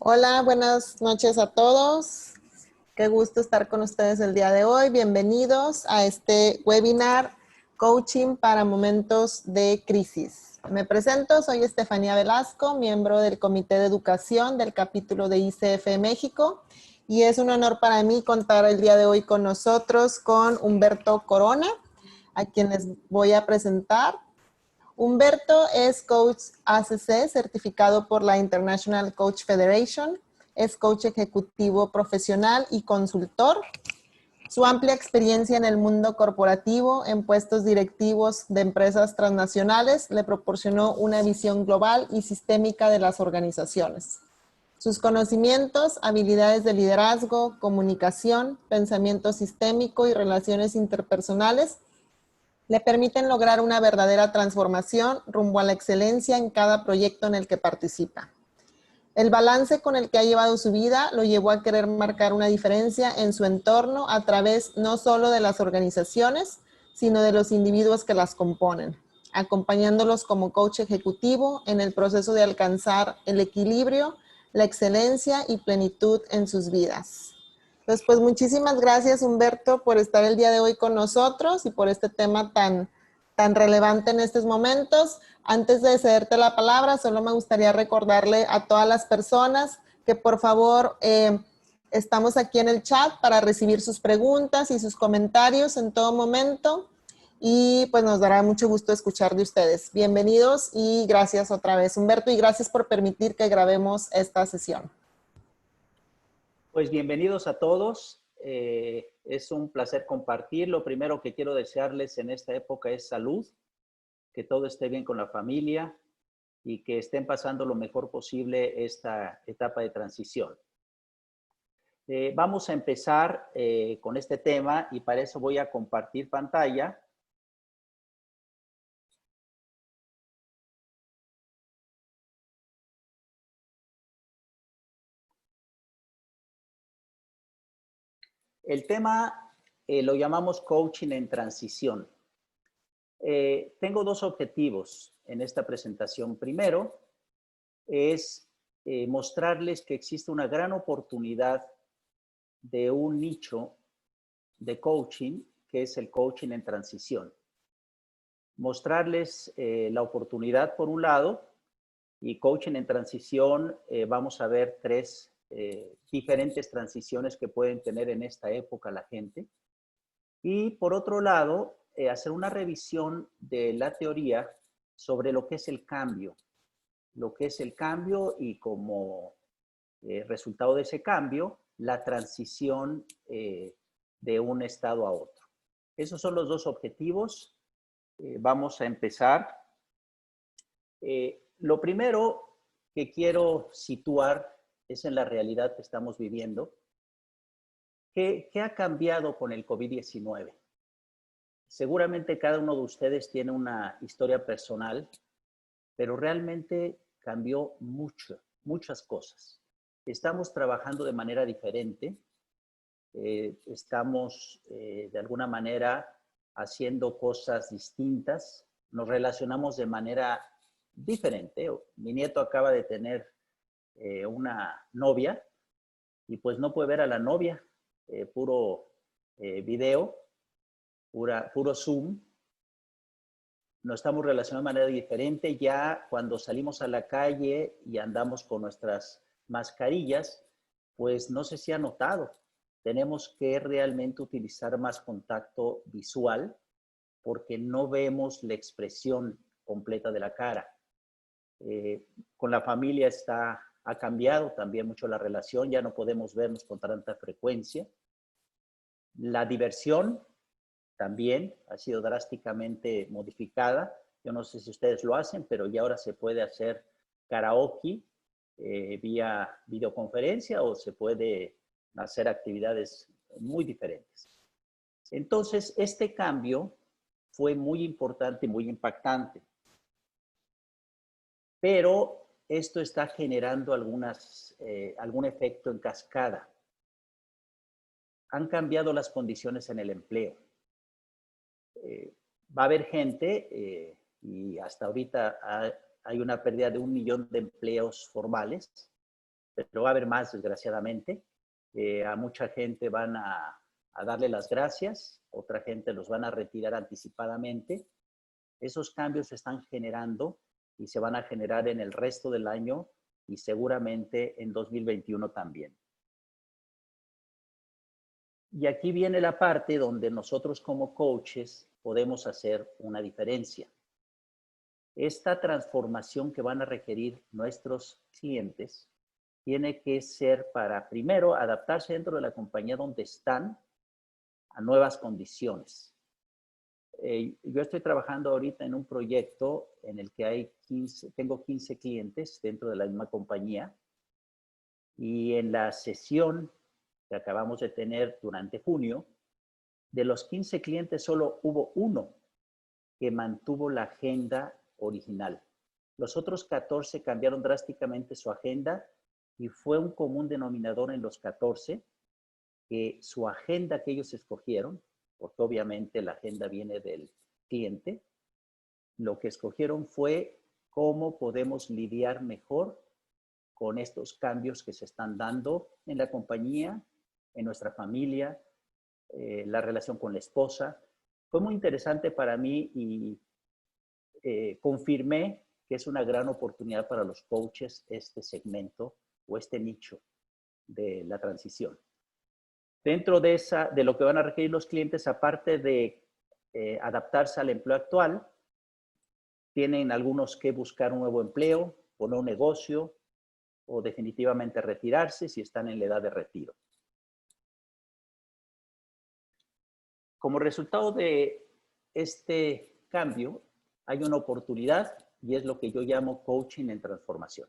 Hola, buenas noches a todos. Qué gusto estar con ustedes el día de hoy. Bienvenidos a este webinar Coaching para Momentos de Crisis. Me presento, soy Estefanía Velasco, miembro del Comité de Educación del capítulo de ICF México, y es un honor para mí contar el día de hoy con nosotros con Humberto Corona, a quien les voy a presentar. Humberto es coach ACC, certificado por la International Coach Federation. Es coach ejecutivo profesional y consultor. Su amplia experiencia en el mundo corporativo, en puestos directivos de empresas transnacionales, le proporcionó una visión global y sistémica de las organizaciones. Sus conocimientos, habilidades de liderazgo, comunicación, pensamiento sistémico y relaciones interpersonales le permiten lograr una verdadera transformación rumbo a la excelencia en cada proyecto en el que participa. El balance con el que ha llevado su vida lo llevó a querer marcar una diferencia en su entorno a través no solo de las organizaciones, sino de los individuos que las componen, acompañándolos como coach ejecutivo en el proceso de alcanzar el equilibrio, la excelencia y plenitud en sus vidas. Entonces, pues muchísimas gracias, Humberto, por estar el día de hoy con nosotros y por este tema tan relevante en estos momentos. Antes de cederte la palabra, solo me gustaría recordarle a todas las personas que por favor estamos aquí en el chat para recibir sus preguntas y sus comentarios en todo momento. Y pues nos dará mucho gusto escuchar de ustedes. Bienvenidos y gracias otra vez, Humberto, y gracias por permitir que grabemos esta sesión. Pues bienvenidos a todos. Es un placer compartir. Lo primero que quiero desearles en esta época es salud, que todo esté bien con la familia y que estén pasando lo mejor posible esta etapa de transición. Vamos a empezar con este tema y para eso voy a compartir pantalla. El tema lo llamamos coaching en transición. Tengo dos objetivos en esta presentación. Primero es mostrarles que existe una gran oportunidad de un nicho de coaching, que es el coaching en transición. Mostrarles la oportunidad por un lado, y coaching en transición, vamos a ver tres diferentes transiciones que pueden tener en esta época la gente. Y por otro lado, hacer una revisión de la teoría sobre lo que es el cambio. Lo que es el cambio y como resultado de ese cambio, la transición de un estado a otro. Esos son los dos objetivos. Vamos a empezar. Lo primero que quiero situar es en la realidad que estamos viviendo. ¿Qué ha cambiado con el COVID-19? Seguramente cada uno de ustedes tiene una historia personal, pero realmente cambió muchas cosas. Estamos trabajando de manera diferente, estamos de alguna manera haciendo cosas distintas, nos relacionamos de manera diferente. Mi nieto acaba de tener una novia y pues no puede ver a la novia, puro video, puro Zoom. Nos estamos relacionando de manera diferente. Ya cuando salimos a la calle y andamos con nuestras mascarillas, pues no sé si ha notado, tenemos que realmente utilizar más contacto visual porque no vemos la expresión completa de la cara. Con la familia ha cambiado también mucho la relación, ya no podemos vernos con tanta frecuencia. La diversión también ha sido drásticamente modificada. Yo no sé si ustedes lo hacen, pero ya ahora se puede hacer karaoke vía videoconferencia o se puede hacer actividades muy diferentes. Entonces, este cambio fue muy importante y muy impactante. Pero esto está generando algún efecto en cascada. Han cambiado las condiciones en el empleo. Va a haber gente, y hasta ahorita hay una pérdida de 1 millón de empleos formales, pero va a haber más, desgraciadamente. A mucha gente van a darle las gracias, otra gente los van a retirar anticipadamente. Esos cambios se están generando y se van a generar en el resto del año y seguramente en 2021 también. Y aquí viene la parte donde nosotros como coaches podemos hacer una diferencia. Esta transformación que van a requerir nuestros clientes tiene que ser para, primero, adaptarse dentro de la compañía donde están a nuevas condiciones. Yo estoy trabajando ahorita en un proyecto en el que tengo 15 clientes dentro de la misma compañía, y en la sesión que acabamos de tener durante junio, de los 15 clientes solo hubo uno que mantuvo la agenda original. Los otros 14 cambiaron drásticamente su agenda y fue un común denominador en los 14 que su agenda que ellos escogieron, porque obviamente la agenda viene del cliente, lo que escogieron fue cómo podemos lidiar mejor con estos cambios que se están dando en la compañía, en nuestra familia, la relación con la esposa. Fue muy interesante para mí y confirmé que es una gran oportunidad para los coaches este segmento o este nicho de la transición. Dentro de lo que van a requerir los clientes, aparte de adaptarse al empleo actual, tienen algunos que buscar un nuevo empleo, poner un negocio o definitivamente retirarse si están en la edad de retiro. Como resultado de este cambio, hay una oportunidad y es lo que yo llamo coaching en transformación.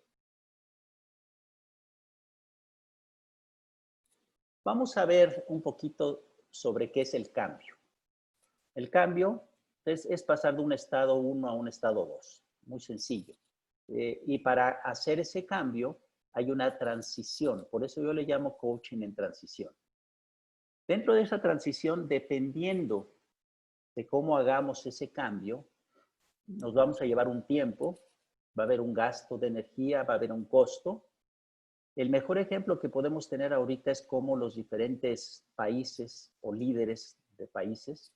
Vamos a ver un poquito sobre qué es el cambio. El cambio es pasar de un estado 1 a un estado 2. Muy sencillo. Y para hacer ese cambio hay una transición. Por eso yo le llamo coaching en transición. Dentro de esa transición, dependiendo de cómo hagamos ese cambio, nos vamos a llevar un tiempo, va a haber un gasto de energía, va a haber un costo. El mejor ejemplo que podemos tener ahorita es cómo los diferentes países o líderes de países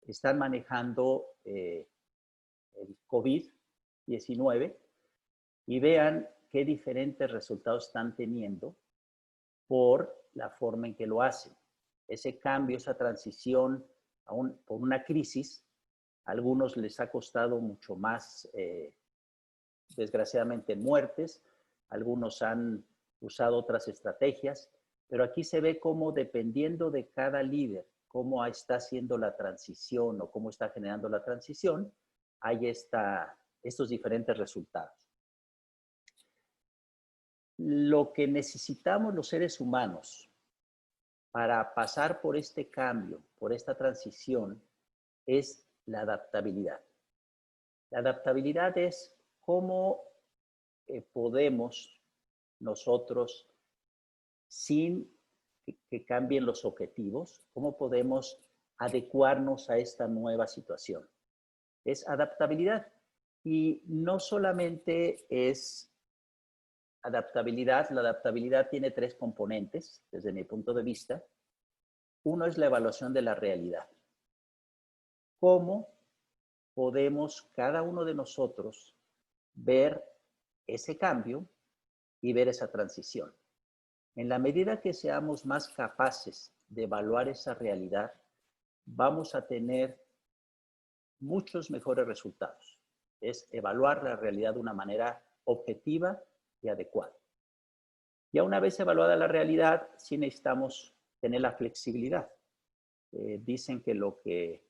están manejando el COVID-19 y vean qué diferentes resultados están teniendo por la forma en que lo hacen. Ese cambio, esa transición por una crisis, a algunos les ha costado mucho más, desgraciadamente, muertes, algunos han usado otras estrategias, pero aquí se ve cómo dependiendo de cada líder, cómo está haciendo la transición o cómo está generando la transición, hay estos diferentes resultados. Lo que necesitamos los seres humanos para pasar por este cambio, por esta transición, es la adaptabilidad. La adaptabilidad es cómo podemos nosotros, sin que cambien los objetivos, cómo podemos adecuarnos a esta nueva situación. Es adaptabilidad. Y no solamente es adaptabilidad, la adaptabilidad tiene 3 componentes, desde mi punto de vista. Uno es la evaluación de la realidad. ¿Cómo podemos cada uno de nosotros ver ese cambio y ver esa transición? En la medida que seamos más capaces de evaluar esa realidad, vamos a tener muchos mejores resultados. Es evaluar la realidad de una manera objetiva y adecuada. Ya una vez evaluada la realidad, sí necesitamos tener la flexibilidad. Dicen que lo que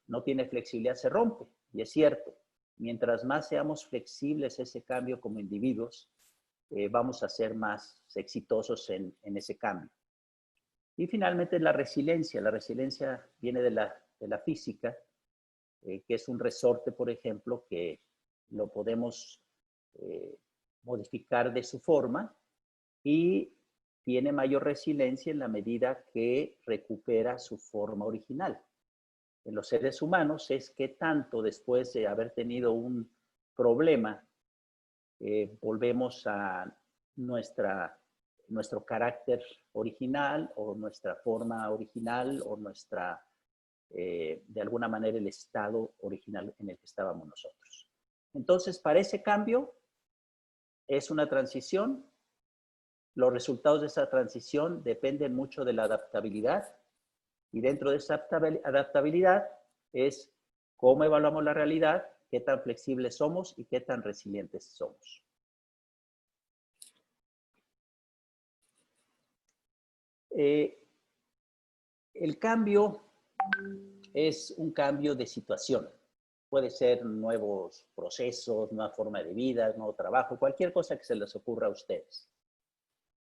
no tiene flexibilidad se rompe, y es cierto. Mientras más seamos flexibles ese cambio como individuos, vamos a ser más exitosos en ese cambio. Y finalmente la resiliencia. La resiliencia viene de la física, que es un resorte, por ejemplo, que lo podemos modificar de su forma y tiene mayor resiliencia en la medida que recupera su forma original. En los seres humanos es que tanto después de haber tenido un problema volvemos a nuestro carácter original o nuestra forma original o de alguna manera el estado original en el que estábamos nosotros. Entonces, para ese cambio es una transición. Los resultados de esa transición dependen mucho de la adaptabilidad y dentro de esa adaptabilidad es cómo evaluamos la realidad, qué tan flexibles somos y qué tan resilientes somos. El cambio es un cambio de situación. Puede ser nuevos procesos, nueva forma de vida, nuevo trabajo, cualquier cosa que se les ocurra a ustedes.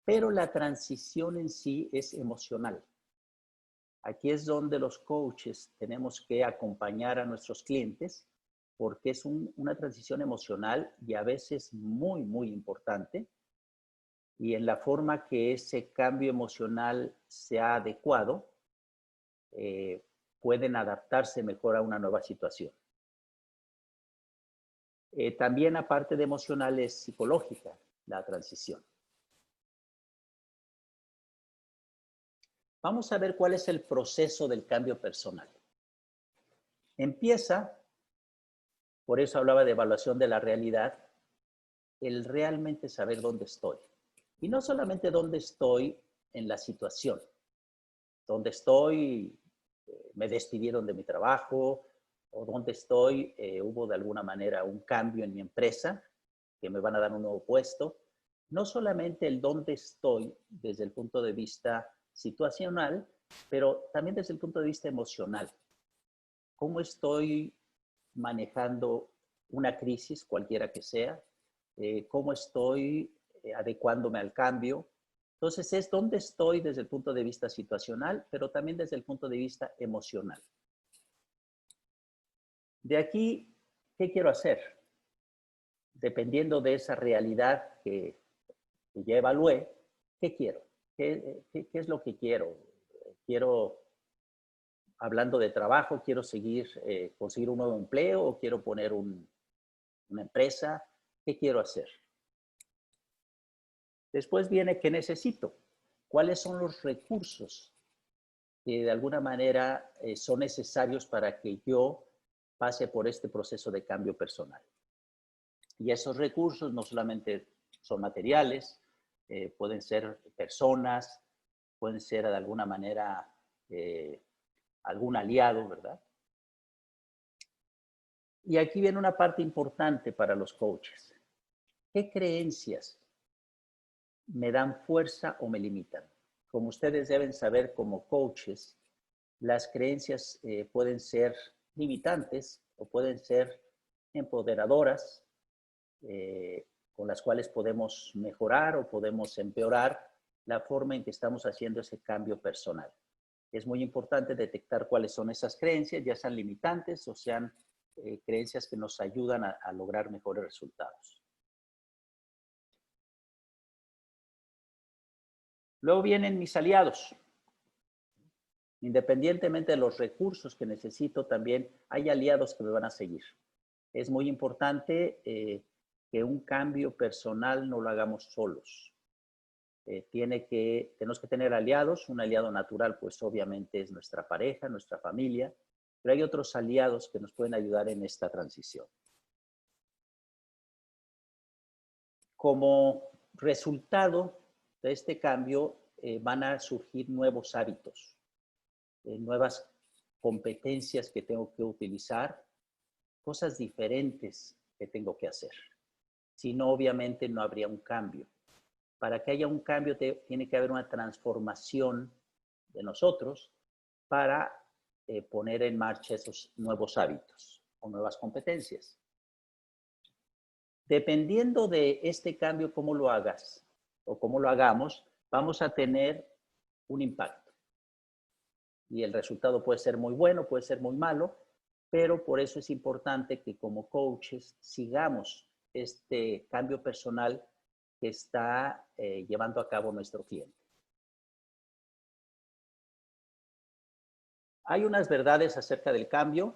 Pero la transición en sí es emocional. Aquí es donde los coaches tenemos que acompañar a nuestros clientes porque es una transición emocional y a veces muy, muy importante. Y en la forma que ese cambio emocional sea adecuado, pueden adaptarse mejor a una nueva situación. También, aparte de emocional, es psicológica la transición. Vamos a ver cuál es el proceso del cambio personal. Empieza, por eso hablaba de evaluación de la realidad, el realmente saber dónde estoy. Y no solamente dónde estoy en la situación, dónde estoy, me despidieron de mi trabajo, o dónde estoy, hubo de alguna manera un cambio en mi empresa, que me van a dar un nuevo puesto. No solamente el dónde estoy desde el punto de vista situacional, pero también desde el punto de vista emocional. ¿Cómo estoy manejando una crisis, cualquiera que sea? ¿Cómo estoy adecuándome al cambio? Entonces es dónde estoy desde el punto de vista situacional, pero también desde el punto de vista emocional. De aquí, ¿qué quiero hacer? Dependiendo de esa realidad que ya evalué, ¿qué quiero? ¿Qué es lo que quiero? Quiero, hablando de trabajo, quiero conseguir un nuevo empleo o quiero poner una empresa. ¿Qué quiero hacer? Después viene ¿qué necesito? ¿Cuáles son los recursos que de alguna manera son necesarios para que yo pase por este proceso de cambio personal? Y esos recursos no solamente son materiales, pueden ser personas, pueden ser de alguna manera algún aliado, ¿verdad? Y aquí viene una parte importante para los coaches. ¿Qué creencias me dan fuerza o me limitan? Como ustedes deben saber como coaches, las creencias pueden ser limitantes o pueden ser empoderadoras, con las cuales podemos mejorar o podemos empeorar la forma en que estamos haciendo ese cambio personal. Es muy importante detectar cuáles son esas creencias, ya sean limitantes o sean creencias que nos ayudan a lograr mejores resultados. Luego vienen mis aliados. Independientemente de los recursos que necesito, también hay aliados que me van a seguir. Es muy importante que un cambio personal no lo hagamos solos. Tenemos que tener aliados. Un aliado natural, pues obviamente es nuestra pareja, nuestra familia, pero hay otros aliados que nos pueden ayudar en esta transición. Como resultado de este cambio, van a surgir nuevos hábitos, nuevas competencias que tengo que utilizar, cosas diferentes que tengo que hacer. Si no, obviamente no habría un cambio. Para que haya un cambio tiene que haber una transformación de nosotros para poner en marcha esos nuevos hábitos o nuevas competencias. Dependiendo de este cambio, cómo lo hagas o cómo lo hagamos, vamos a tener un impacto. Y el resultado puede ser muy bueno, puede ser muy malo, pero por eso es importante que como coaches sigamos este cambio personal que está llevando a cabo nuestro cliente. Hay unas verdades acerca del cambio.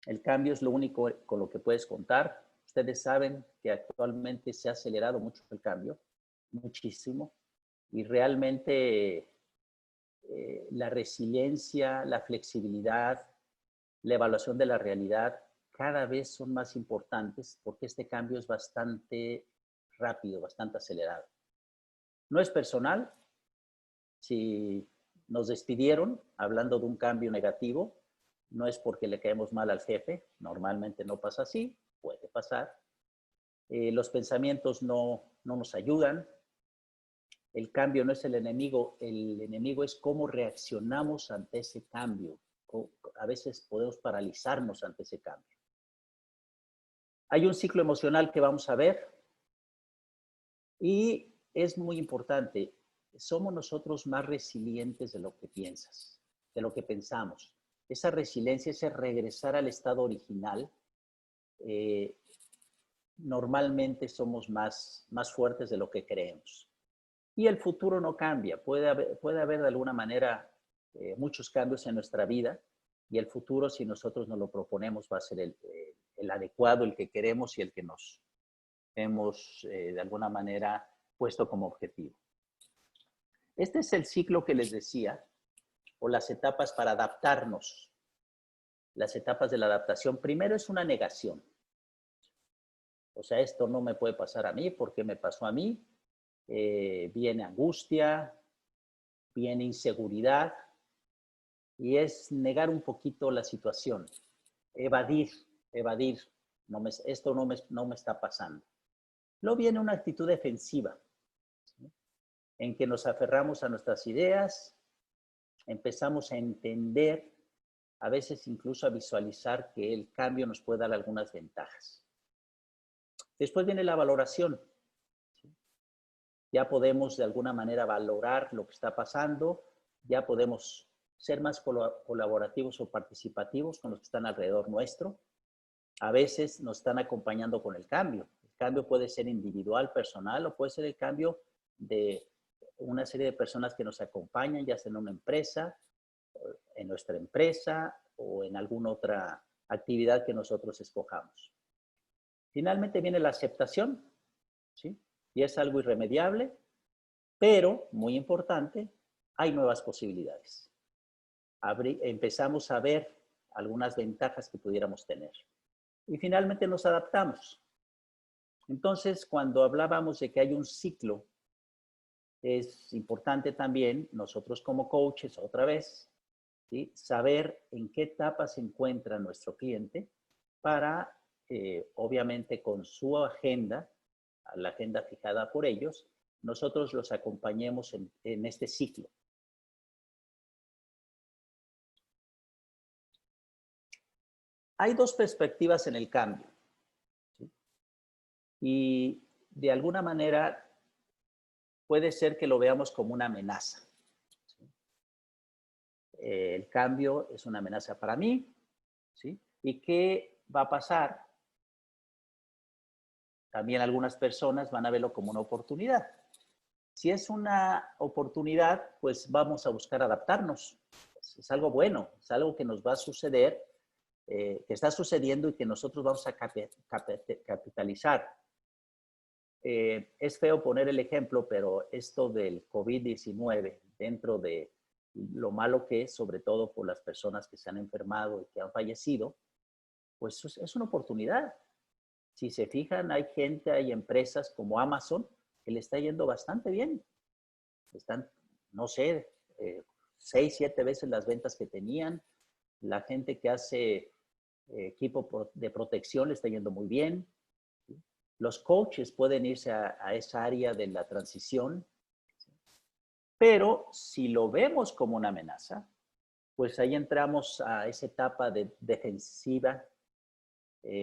El cambio es lo único con lo que puedes contar. Ustedes saben que actualmente se ha acelerado mucho el cambio, muchísimo, y realmente la resiliencia, la flexibilidad, la evaluación de la realidad cada vez son más importantes porque este cambio es bastante rápido, bastante acelerado. No es personal. Si nos despidieron hablando de un cambio negativo, no es porque le caemos mal al jefe, normalmente no pasa así, puede pasar. Los pensamientos no nos ayudan. El cambio no es el enemigo es cómo reaccionamos ante ese cambio. A veces podemos paralizarnos ante ese cambio. Hay un ciclo emocional que vamos a ver y es muy importante. Somos nosotros más resilientes de lo que piensas, de lo que pensamos. Esa resiliencia, ese regresar al estado original, normalmente somos más fuertes de lo que creemos. Y el futuro no cambia. Puede haber de alguna manera muchos cambios en nuestra vida y el futuro, si nosotros nos lo proponemos, va a ser el adecuado, el que queremos y el que nos hemos de alguna manera puesto como objetivo. Este es el ciclo que les decía, o las etapas para adaptarnos. Las etapas de la adaptación. Primero es una negación. O sea, esto no me puede pasar a mí, ¿por qué me pasó a mí? Viene angustia, viene inseguridad, y es negar un poquito la situación, evadir, esto no me está pasando. Luego viene una actitud defensiva, ¿sí? En que nos aferramos a nuestras ideas, empezamos a entender, a veces incluso a visualizar que el cambio nos puede dar algunas ventajas. Después viene la valoración. Ya podemos de alguna manera valorar lo que está pasando, ya podemos ser más colaborativos o participativos con los que están alrededor nuestro. A veces nos están acompañando con el cambio. El cambio puede ser individual, personal, o puede ser el cambio de una serie de personas que nos acompañan, ya sea en una empresa, en nuestra empresa o en alguna otra actividad que nosotros escojamos. Finalmente viene la aceptación, ¿sí? Y es algo irremediable, pero, muy importante, hay nuevas posibilidades. Empezamos a ver algunas ventajas que pudiéramos tener. Y finalmente nos adaptamos. Entonces, cuando hablábamos de que hay un ciclo, es importante también nosotros como coaches, otra vez, ¿sí? Saber en qué etapa se encuentra nuestro cliente para, obviamente, con su agenda, la agenda fijada por ellos, nosotros los acompañemos en este ciclo. Hay dos perspectivas en el cambio, ¿sí? Y de alguna manera puede ser que lo veamos como una amenaza, ¿sí? El cambio es una amenaza para mí, ¿sí? ¿Y qué va a pasar? También algunas personas van a verlo como una oportunidad. Si es una oportunidad, pues vamos a buscar adaptarnos. Es algo bueno, es algo que nos va a suceder, que está sucediendo y que nosotros vamos a capitalizar. Es feo poner el ejemplo, pero esto del COVID-19, dentro de lo malo que es, sobre todo por las personas que se han enfermado y que han fallecido, pues es una oportunidad. Si se fijan, hay gente, hay empresas como Amazon que le está yendo bastante bien. Están, no sé, 6, 7 veces las ventas que tenían. La gente que hace equipo de protección le está yendo muy bien. Los coaches pueden irse a esa área de la transición, pero si lo vemos como una amenaza, pues ahí entramos a esa etapa de defensiva.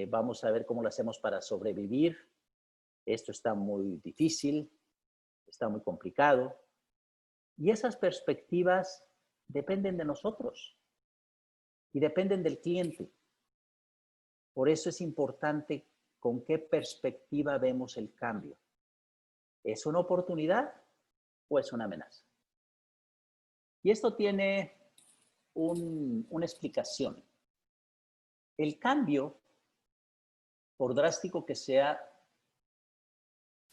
Vamos a ver cómo lo hacemos para sobrevivir. Esto está muy difícil, está muy complicado. Y esas perspectivas dependen de nosotros y dependen del cliente. Por eso es importante con qué perspectiva vemos el cambio. ¿Es una oportunidad o es una amenaza? Y esto tiene una explicación. El cambio por drástico que sea,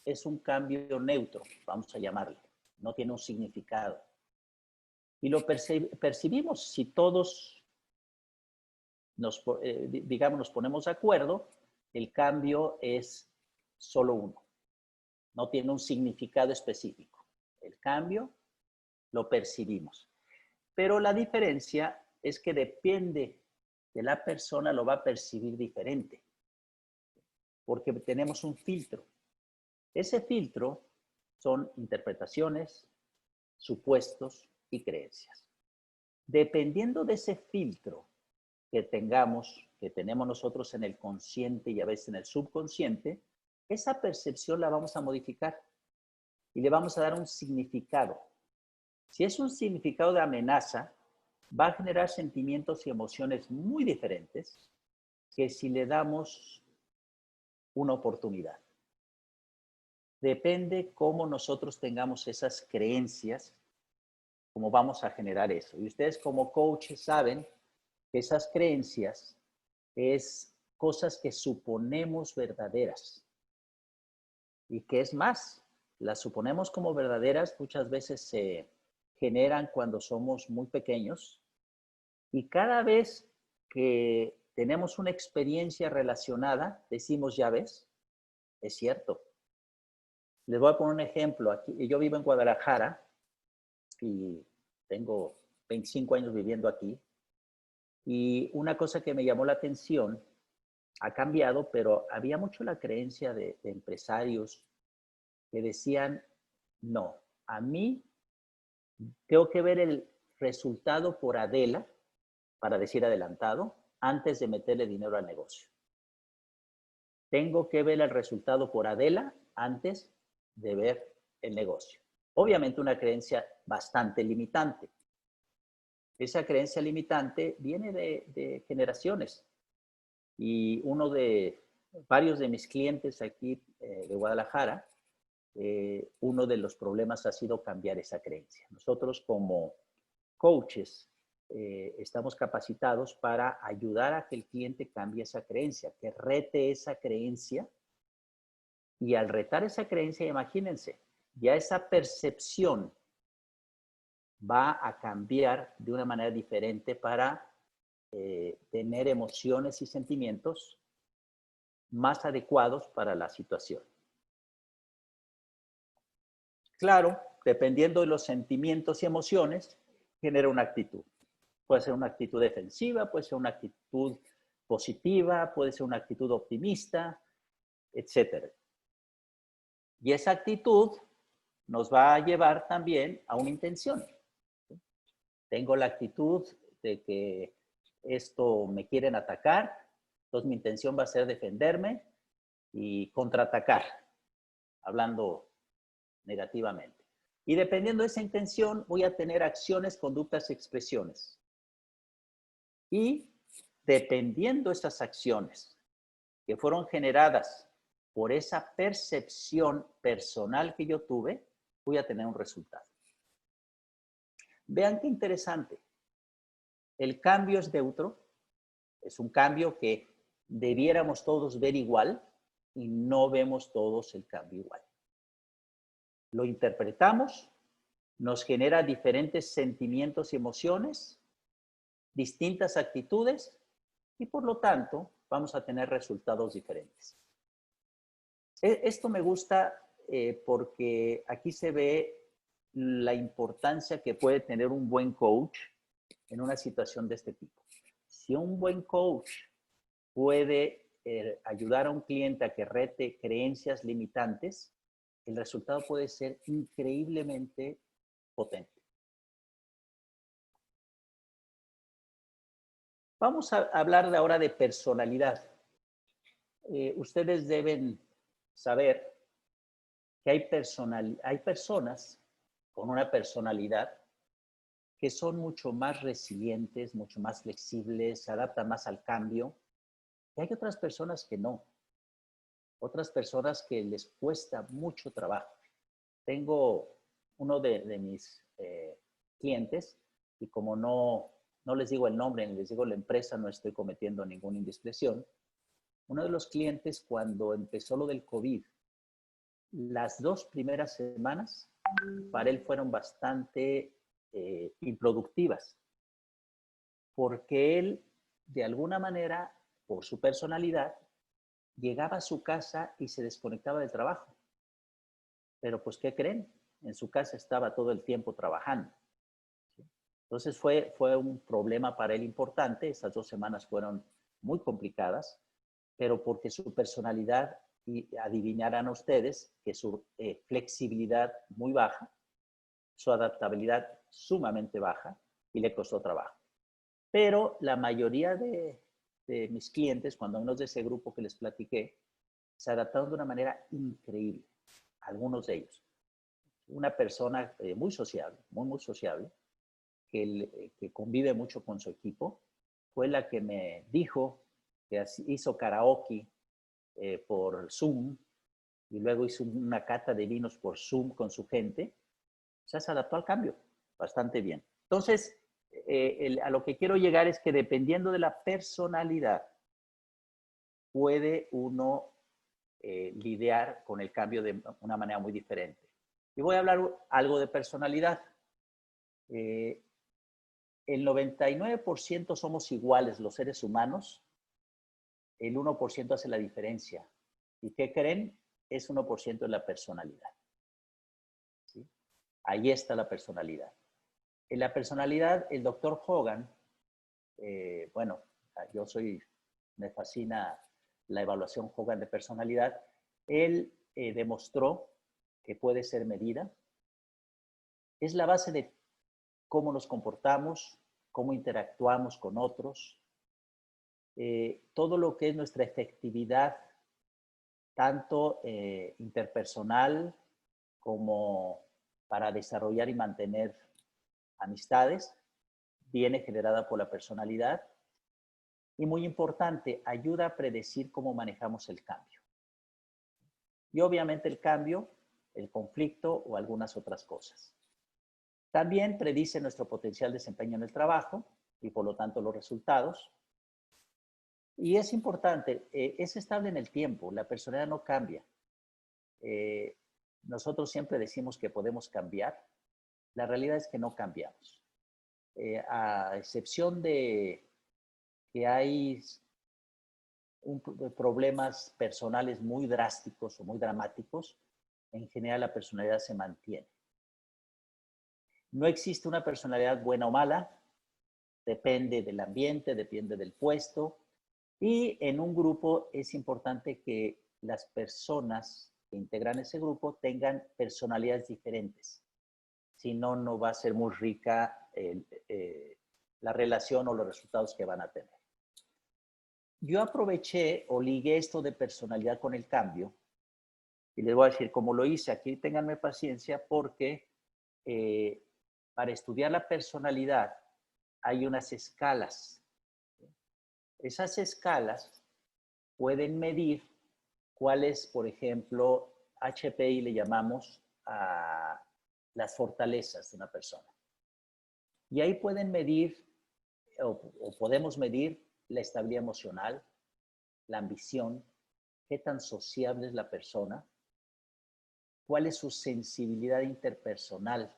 es un cambio neutro, vamos a llamarle. No tiene un significado. Y lo percibimos si todos digamos, nos ponemos de acuerdo, el cambio es solo uno. No tiene un significado específico. El cambio lo percibimos. Pero la diferencia es que depende de la persona, lo va a percibir diferente. Porque tenemos un filtro. Ese filtro son interpretaciones, supuestos y creencias. Dependiendo de ese filtro que tenemos nosotros en el consciente y a veces en el subconsciente, esa percepción la vamos a modificar y le vamos a dar un significado. Si es un significado de amenaza, va a generar sentimientos y emociones muy diferentes que si le damos una oportunidad. Depende cómo nosotros tengamos esas creencias, cómo vamos a generar eso. Y ustedes como coaches saben que esas creencias es cosas que suponemos verdaderas. Y que es más, las suponemos como verdaderas, muchas veces se generan cuando somos muy pequeños. Y cada vez que tenemos una experiencia relacionada, decimos, ya ves, es cierto. Les voy a poner un ejemplo. Aquí, yo vivo en Guadalajara y tengo 25 años viviendo aquí. Y una cosa que me llamó la atención, ha cambiado, pero había mucho la creencia de empresarios que decían, no, a mí tengo que ver el resultado por Adela, para decir adelantado, antes de meterle dinero al negocio. Tengo que ver el resultado por Adela antes de ver el negocio. Obviamente una creencia bastante limitante. Esa creencia limitante viene de generaciones. Y varios de mis clientes aquí de Guadalajara, uno de los problemas ha sido cambiar esa creencia. Nosotros como coaches estamos capacitados para ayudar a que el cliente cambie esa creencia, que rete esa creencia. Y al retar esa creencia, imagínense, ya esa percepción va a cambiar de una manera diferente para tener emociones y sentimientos más adecuados para la situación. Claro, dependiendo de los sentimientos y emociones, genera una actitud. Puede ser una actitud defensiva, puede ser una actitud positiva, puede ser una actitud optimista, etc. Y esa actitud nos va a llevar también a una intención. Tengo la actitud de que esto me quieren atacar, entonces mi intención va a ser defenderme y contraatacar, hablando negativamente. Y dependiendo de esa intención, voy a tener acciones, conductas, expresiones. Y dependiendo de esas acciones que fueron generadas por esa percepción personal que yo tuve, voy a tener un resultado. Vean qué interesante. El cambio es neutro, es un cambio que debiéramos todos ver igual y no vemos todos el cambio igual. Lo interpretamos, nos genera diferentes sentimientos y emociones, distintas actitudes y por lo tanto vamos a tener resultados diferentes. Esto me gusta porque aquí se ve la importancia que puede tener un buen coach en una situación de este tipo. Si un buen coach puede ayudar a un cliente a que rete creencias limitantes, el resultado puede ser increíblemente potente. Vamos a hablar de ahora de personalidad. Ustedes deben saber que hay personas con una personalidad que son mucho más resilientes, mucho más flexibles, se adaptan más al cambio. Y hay otras personas que no. Otras personas que les cuesta mucho trabajo. Tengo uno de mis clientes y como no les digo el nombre, ni les digo la empresa, no estoy cometiendo ninguna indiscreción, Uno de los clientes, cuando empezó lo del COVID, las 2 primeras semanas para él fueron bastante improductivas, porque él, de alguna manera, por su personalidad, llegaba a su casa y se desconectaba del trabajo. Pero pues, ¿qué creen? En su casa estaba todo el tiempo trabajando. Entonces fue un problema para él importante. Esas 2 semanas fueron muy complicadas, pero porque su personalidad, y adivinarán ustedes que su flexibilidad muy baja, su adaptabilidad sumamente baja, y le costó trabajo. Pero la mayoría de mis clientes, cuando menos de ese grupo que les platiqué, se adaptaron de una manera increíble. Algunos de ellos. Una persona muy sociable, muy sociable, que convive mucho con su equipo, fue la que me dijo que hizo karaoke por Zoom, y luego hizo una cata de vinos por Zoom con su gente. O sea, se adaptó al cambio bastante bien. Entonces, a lo que quiero llegar es que dependiendo de la personalidad, puede uno lidiar con el cambio de una manera muy diferente. Y voy a hablar algo de personalidad. El 99% somos iguales los seres humanos, el 1% hace la diferencia. ¿Y qué creen? Es 1% de la personalidad. ¿Sí? Ahí está la personalidad. En la personalidad, el doctor Hogan, bueno, me fascina la evaluación Hogan de personalidad. Él demostró que puede ser medida. Es la base de cómo nos comportamos, cómo interactuamos con otros, todo lo que es nuestra efectividad, tanto interpersonal como para desarrollar y mantener amistades, viene generada por la personalidad. Y muy importante, ayuda a predecir cómo manejamos el cambio. Y obviamente el cambio, el conflicto o algunas otras cosas. También predice nuestro potencial desempeño en el trabajo y por lo tanto los resultados. Y es importante, es estable en el tiempo, la personalidad no cambia. Nosotros siempre decimos que podemos cambiar, la realidad es que no cambiamos. A excepción de que hay problemas personales muy drásticos o muy dramáticos, en general la personalidad se mantiene. No existe una personalidad buena o mala, depende del ambiente, depende del puesto, y en un grupo es importante que las personas que integran ese grupo tengan personalidades diferentes. Si no, no va a ser muy rica la relación o los resultados que van a tener. Yo aproveché o ligué esto de personalidad con el cambio, y les voy a decir cómo lo hice. Aquí ténganme paciencia porque para estudiar la personalidad hay unas escalas. Esas escalas pueden medir cuál es, por ejemplo, HPI le llamamos a las fortalezas de una persona. Y ahí pueden medir, o podemos medir, la estabilidad emocional, la ambición, qué tan sociable es la persona, cuál es su sensibilidad interpersonal,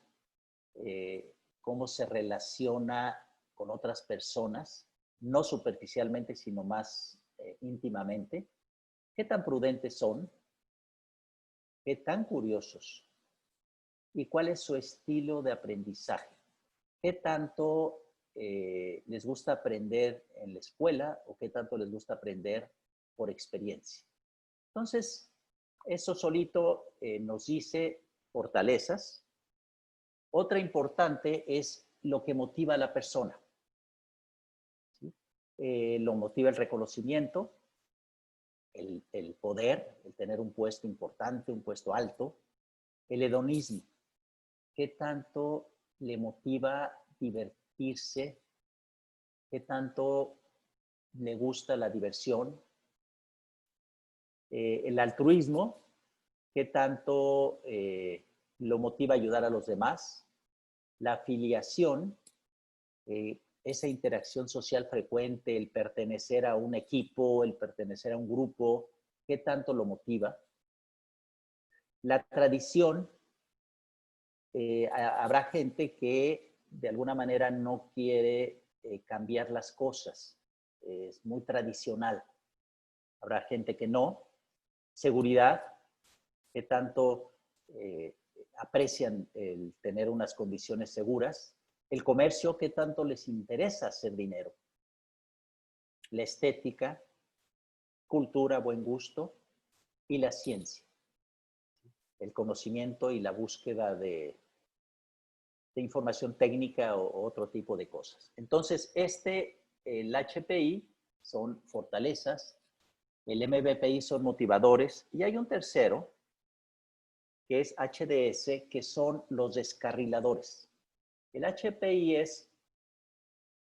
cómo se relaciona con otras personas, no superficialmente, sino más íntimamente, qué tan prudentes son, qué tan curiosos y cuál es su estilo de aprendizaje, qué tanto les gusta aprender en la escuela o qué tanto les gusta aprender por experiencia. Entonces, eso solito nos dice fortalezas. Otra importante es lo que motiva a la persona. ¿Sí? Lo motiva el reconocimiento, el poder, el tener un puesto importante, un puesto alto. El hedonismo, qué tanto le motiva divertirse, qué tanto le gusta la diversión. El altruismo, qué tanto lo motiva a ayudar a los demás. La afiliación, esa interacción social frecuente, el pertenecer a un equipo, el pertenecer a un grupo, ¿qué tanto lo motiva? La tradición, habrá gente que de alguna manera no quiere cambiar las cosas, es muy tradicional. Habrá gente que no. Seguridad, que tanto aprecian el tener unas condiciones seguras. El comercio, que tanto les interesa hacer dinero. La estética, cultura, buen gusto y la ciencia. El conocimiento y la búsqueda de información técnica o otro tipo de cosas. Entonces, el HPI son fortalezas, el MBPI son motivadores y hay un tercero que es HDS, que son los descarriladores. El HPI es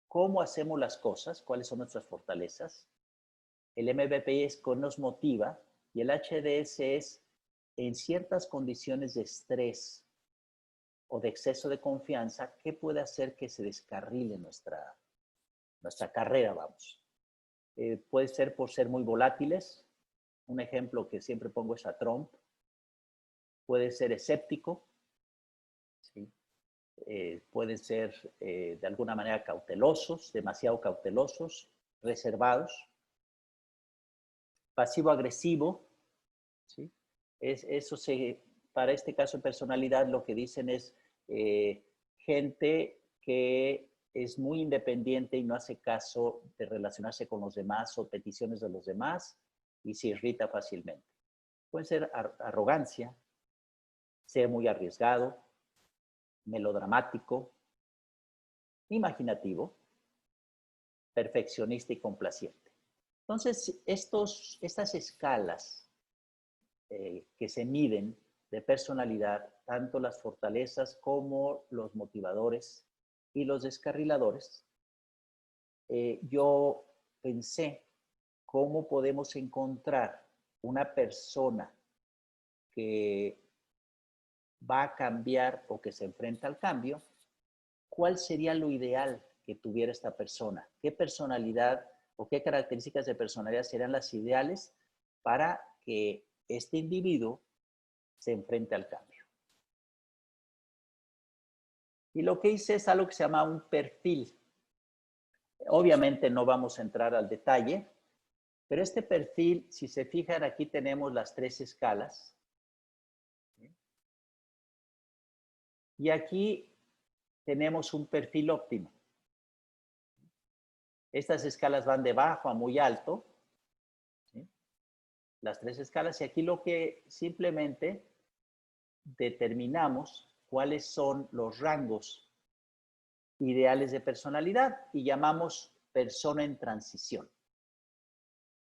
cómo hacemos las cosas, cuáles son nuestras fortalezas. El MBPI es cómo nos motiva y el HDS es en ciertas condiciones de estrés o de exceso de confianza, ¿qué puede hacer que se descarrile nuestra carrera, vamos? Puede ser por ser muy volátiles. Un ejemplo que siempre pongo es a Trump. Puede ser escéptico, ¿sí? Pueden ser de alguna manera cautelosos, demasiado cautelosos, reservados, pasivo-agresivo, ¿sí? Para este caso de personalidad lo que dicen es gente que es muy independiente y no hace caso de relacionarse con los demás o peticiones de los demás y se irrita fácilmente. Puede ser arrogancia, ser muy arriesgado, melodramático, imaginativo, perfeccionista y complaciente. Entonces, estas escalas que se miden de personalidad, tanto las fortalezas como los motivadores y los descarriladores, yo pensé cómo podemos encontrar una persona que va a cambiar o que se enfrenta al cambio. ¿Cuál sería lo ideal que tuviera esta persona? ¿Qué personalidad o qué características de personalidad serían las ideales para que este individuo se enfrente al cambio? Y lo que hice es algo que se llama un perfil. Obviamente no vamos a entrar al detalle, pero este perfil, si se fijan, aquí tenemos las 3 escalas. Y aquí tenemos un perfil óptimo. Estas escalas van de bajo a muy alto, ¿sí? Las 3 escalas, y aquí lo que simplemente determinamos cuáles son los rangos ideales de personalidad y llamamos persona en transición.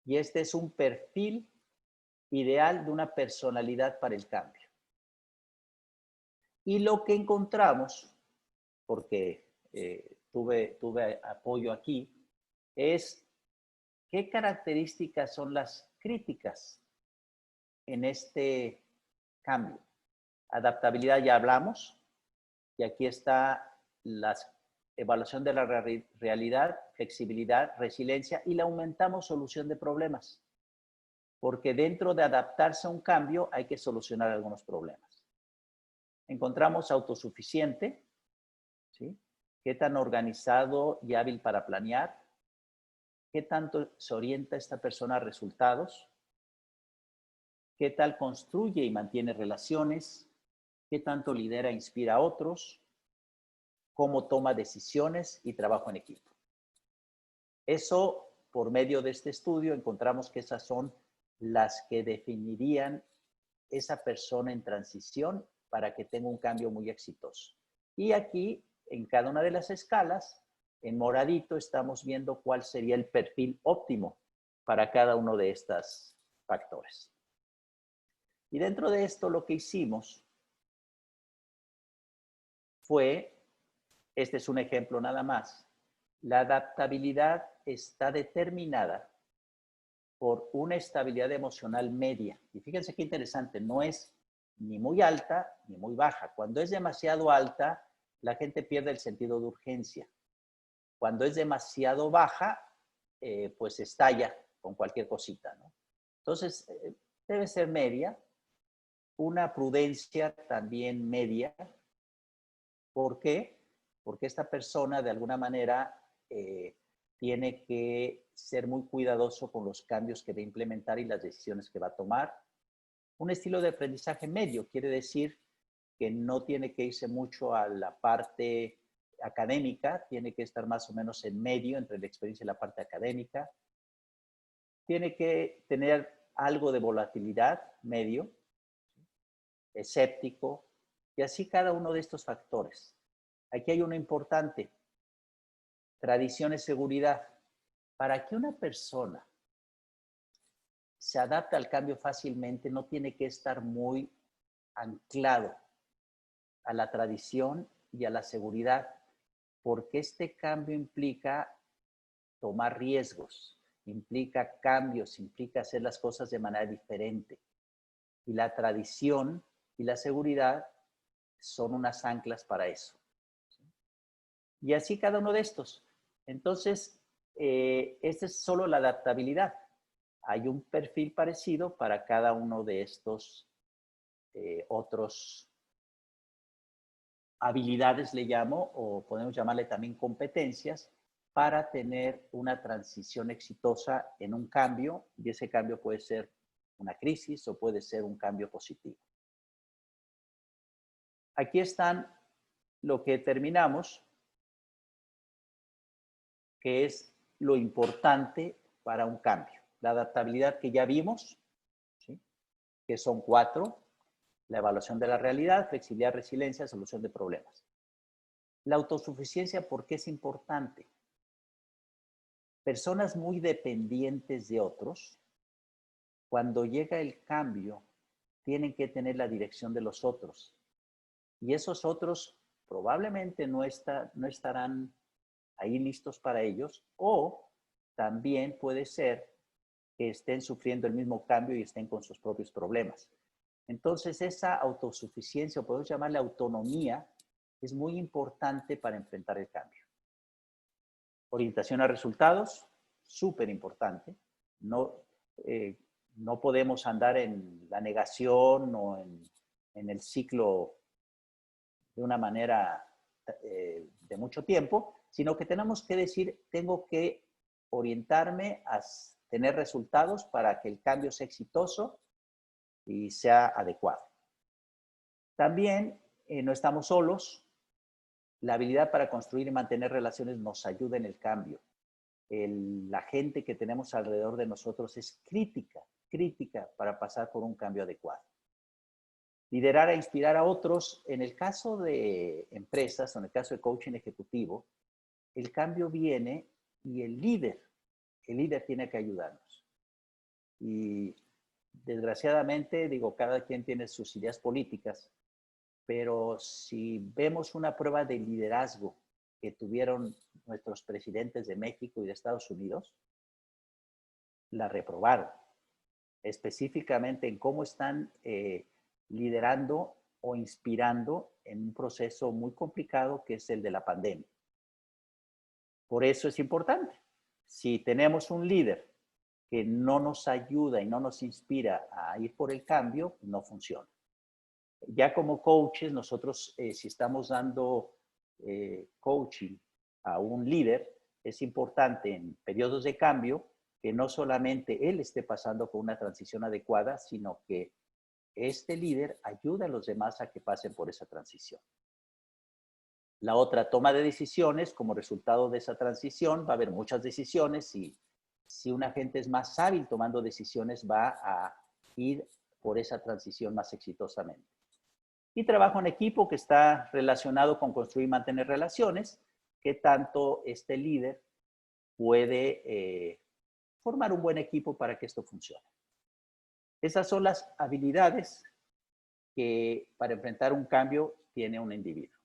Y este es un perfil ideal de una personalidad para el cambio. Y lo que encontramos, porque tuve apoyo aquí, es qué características son las críticas en este cambio. Adaptabilidad ya hablamos, y aquí está la evaluación de la realidad, flexibilidad, resiliencia, y le aumentamos solución de problemas, porque dentro de adaptarse a un cambio hay que solucionar algunos problemas. Encontramos autosuficiente, ¿sí? ¿Qué tan organizado y hábil para planear? ¿Qué tanto se orienta esta persona a resultados? ¿Qué tal construye y mantiene relaciones? ¿Qué tanto lidera e inspira a otros? ¿Cómo toma decisiones y trabajo en equipo? Eso, por medio de este estudio, encontramos que esas son las que definirían esa persona en transición para que tenga un cambio muy exitoso. Y aquí, en cada una de las escalas, en moradito estamos viendo cuál sería el perfil óptimo para cada uno de estos factores. Y dentro de esto lo que hicimos fue, este es un ejemplo nada más, la adaptabilidad está determinada por una estabilidad emocional media. Y fíjense qué interesante, no es ni muy alta ni muy baja. Cuando es demasiado alta, la gente pierde el sentido de urgencia. Cuando es demasiado baja, pues estalla con cualquier cosita, ¿no? Entonces, debe ser media, una prudencia también media. ¿Por qué? Porque esta persona de alguna manera tiene que ser muy cuidadoso con los cambios que va a implementar y las decisiones que va a tomar. Un estilo de aprendizaje medio quiere decir que no tiene que irse mucho a la parte académica, tiene que estar más o menos en medio entre la experiencia y la parte académica. Tiene que tener algo de volatilidad, medio, escéptico, y así cada uno de estos factores. Aquí hay uno importante, tradición y seguridad. Para que una persona se adapte al cambio fácilmente, no tiene que estar muy anclado a la tradición y a la seguridad, porque este cambio implica tomar riesgos, implica cambios, implica hacer las cosas de manera diferente. Y la tradición y la seguridad son unas anclas para eso. Y así cada uno de estos. Entonces, esta es solo la adaptabilidad. Hay un perfil parecido para cada uno de estos otros habilidades, le llamo, o podemos llamarle también competencias, para tener una transición exitosa en un cambio, y ese cambio puede ser una crisis o puede ser un cambio positivo. Aquí están lo que terminamos, que es lo importante para un cambio. La adaptabilidad que ya vimos, ¿sí? Que son 4, la evaluación de la realidad, flexibilidad, resiliencia, solución de problemas. La autosuficiencia, ¿por qué es importante? Personas muy dependientes de otros, cuando llega el cambio, tienen que tener la dirección de los otros. Y esos otros probablemente no estarán ahí listos para ellos, o también puede ser que estén sufriendo el mismo cambio y estén con sus propios problemas. Entonces, esa autosuficiencia, o podemos llamarle autonomía, es muy importante para enfrentar el cambio. Orientación a resultados, súper importante. No podemos andar en la negación o en el ciclo de una manera de mucho tiempo, sino que tenemos que decir, tengo que orientarme a tener resultados para que el cambio sea exitoso y sea adecuado. También no estamos solos. La habilidad para construir y mantener relaciones nos ayuda en el cambio. La gente que tenemos alrededor de nosotros es crítica para pasar por un cambio adecuado. Liderar e inspirar a otros. En el caso de empresas, o en el caso de coaching ejecutivo, el cambio viene y el líder tiene que ayudarnos. Y desgraciadamente, digo, cada quien tiene sus ideas políticas, pero si vemos una prueba de liderazgo que tuvieron nuestros presidentes de México y de Estados Unidos, la reprobaron, específicamente en cómo están liderando o inspirando en un proceso muy complicado que es el de la pandemia. Por eso es importante. Si tenemos un líder que no nos ayuda y no nos inspira a ir por el cambio, no funciona. Ya como coaches, nosotros si estamos dando coaching a un líder, es importante en periodos de cambio que no solamente él esté pasando por una transición adecuada, sino que este líder ayuda a los demás a que pasen por esa transición. La otra, toma de decisiones. Como resultado de esa transición va a haber muchas decisiones y si una gente es más hábil tomando decisiones, va a ir por esa transición más exitosamente. Y trabajo en equipo, que está relacionado con construir y mantener relaciones, que tanto este líder puede formar un buen equipo para que esto funcione. Esas son las habilidades que para enfrentar un cambio tiene un individuo.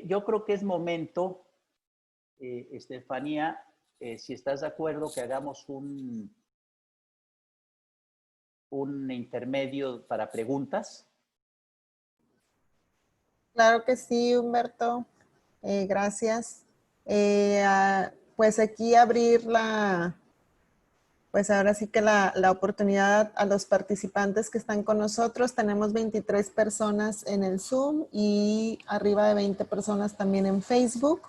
Yo creo que es momento, Estefanía, si estás de acuerdo, que hagamos un intermedio para preguntas. Claro que sí, Humberto. Gracias. Pues aquí abrir pues ahora sí que la oportunidad a los participantes que están con nosotros. Tenemos 23 personas en el Zoom y arriba de 20 personas también en Facebook.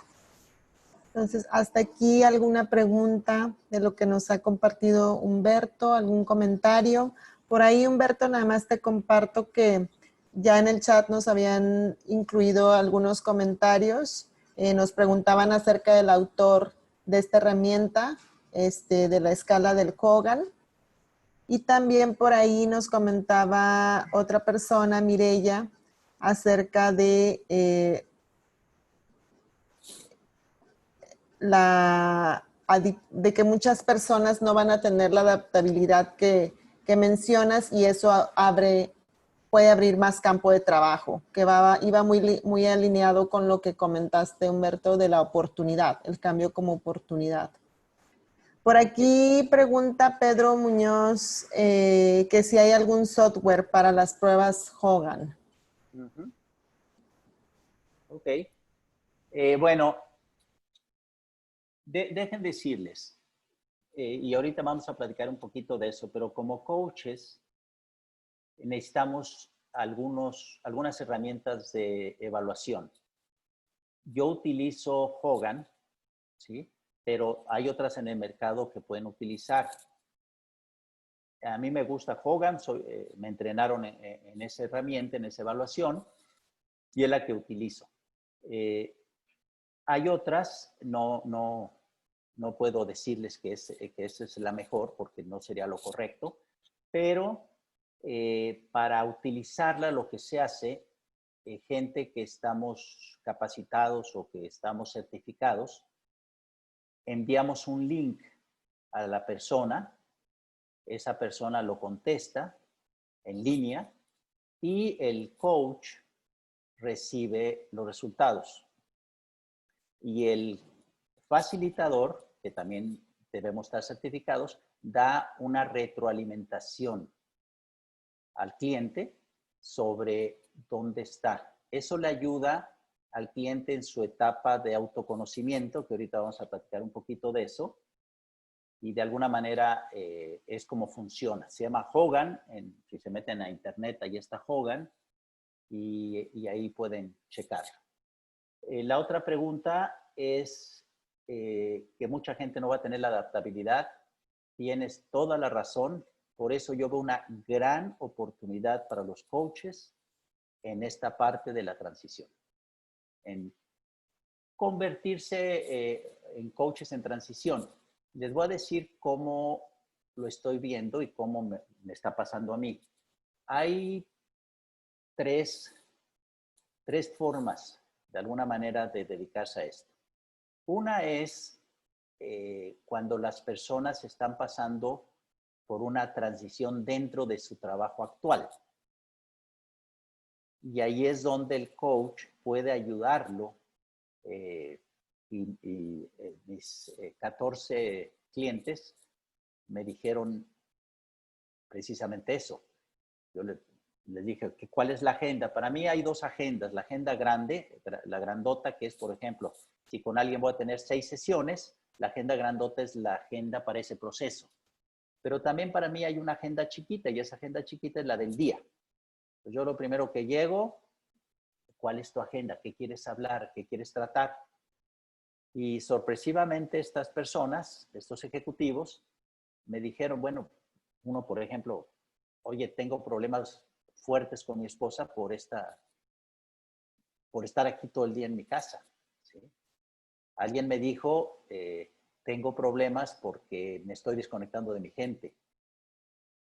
Entonces, hasta aquí alguna pregunta de lo que nos ha compartido Humberto, algún comentario. Por ahí, Humberto, nada más te comparto que ya en el chat nos habían incluido algunos comentarios. Nos preguntaban acerca del autor de esta herramienta, de la escala del Hogan. Y también por ahí nos comentaba otra persona, Mireya, acerca de de que muchas personas no van a tener la adaptabilidad que mencionas y eso puede abrir más campo de trabajo, que iba muy alineado con lo que comentaste, Humberto, de la oportunidad, el cambio como oportunidad. Por aquí pregunta Pedro Muñoz que si hay algún software para las pruebas Hogan. Ok. Bueno, dejen decirles, y ahorita vamos a platicar un poquito de eso, pero como coaches necesitamos algunas herramientas de evaluación. Yo utilizo Hogan, ¿sí? Pero hay otras en el mercado que pueden utilizar. A mí me gusta Hogan, me entrenaron en esa herramienta, en esa evaluación, y es la que utilizo. Hay otras, no puedo decirles que esa es la mejor, porque no sería lo correcto, pero para utilizarla lo que se hace, gente que estamos capacitados o que estamos certificados, enviamos un link a la persona, esa persona lo contesta en línea y el coach recibe los resultados. Y el facilitador, que también debemos estar certificados, da una retroalimentación al cliente sobre dónde está. Eso le ayuda al cliente en su etapa de autoconocimiento, que ahorita vamos a platicar un poquito de eso, y de alguna manera es como funciona. Se llama Hogan, si se meten a internet, ahí está Hogan, y ahí pueden checar. La otra pregunta es que mucha gente no va a tener la adaptabilidad. Tienes toda la razón. Por eso yo veo una gran oportunidad para los coaches en esta parte de la transición. En convertirse en coaches en transición. Les voy a decir cómo lo estoy viendo y cómo me está pasando a mí. Hay tres formas, de alguna manera, de dedicarse a esto. Una es cuando las personas están pasando por una transición dentro de su trabajo actual. Y ahí es donde el coach puede ayudarlo. Mis 14 clientes me dijeron precisamente eso. Yo les dije, ¿cuál es la agenda? Para mí hay dos agendas. La agenda grande, la grandota, que es, por ejemplo, si con alguien voy a tener 6 sesiones, la agenda grandota es la agenda para ese proceso. Pero también para mí hay una agenda chiquita y esa agenda chiquita es la del día. Pues yo lo primero que llego, ¿cuál es tu agenda? ¿Qué quieres hablar? ¿Qué quieres tratar? Y sorpresivamente estas personas, estos ejecutivos, me dijeron, bueno, uno por ejemplo, oye, tengo problemas fuertes con mi esposa por estar aquí todo el día en mi casa. ¿Sí? Alguien me dijo, tengo problemas porque me estoy desconectando de mi gente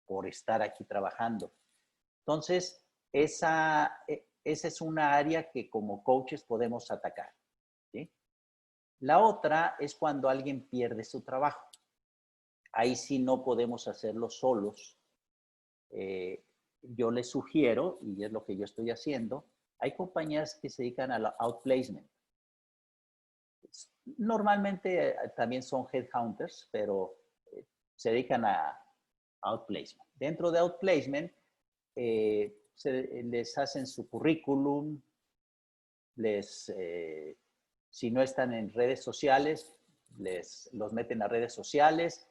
por estar aquí trabajando. Entonces, esa es una área que como coaches podemos atacar. ¿Sí? La otra es cuando alguien pierde su trabajo. Ahí sí no podemos hacerlo solos. Yo les sugiero, y es lo que yo estoy haciendo, hay compañías que se dedican al outplacement. Normalmente también son headhunters, pero se dedican a outplacement. Dentro de outplacement, les hacen su currículum, les Si no están en redes sociales, los meten a redes sociales,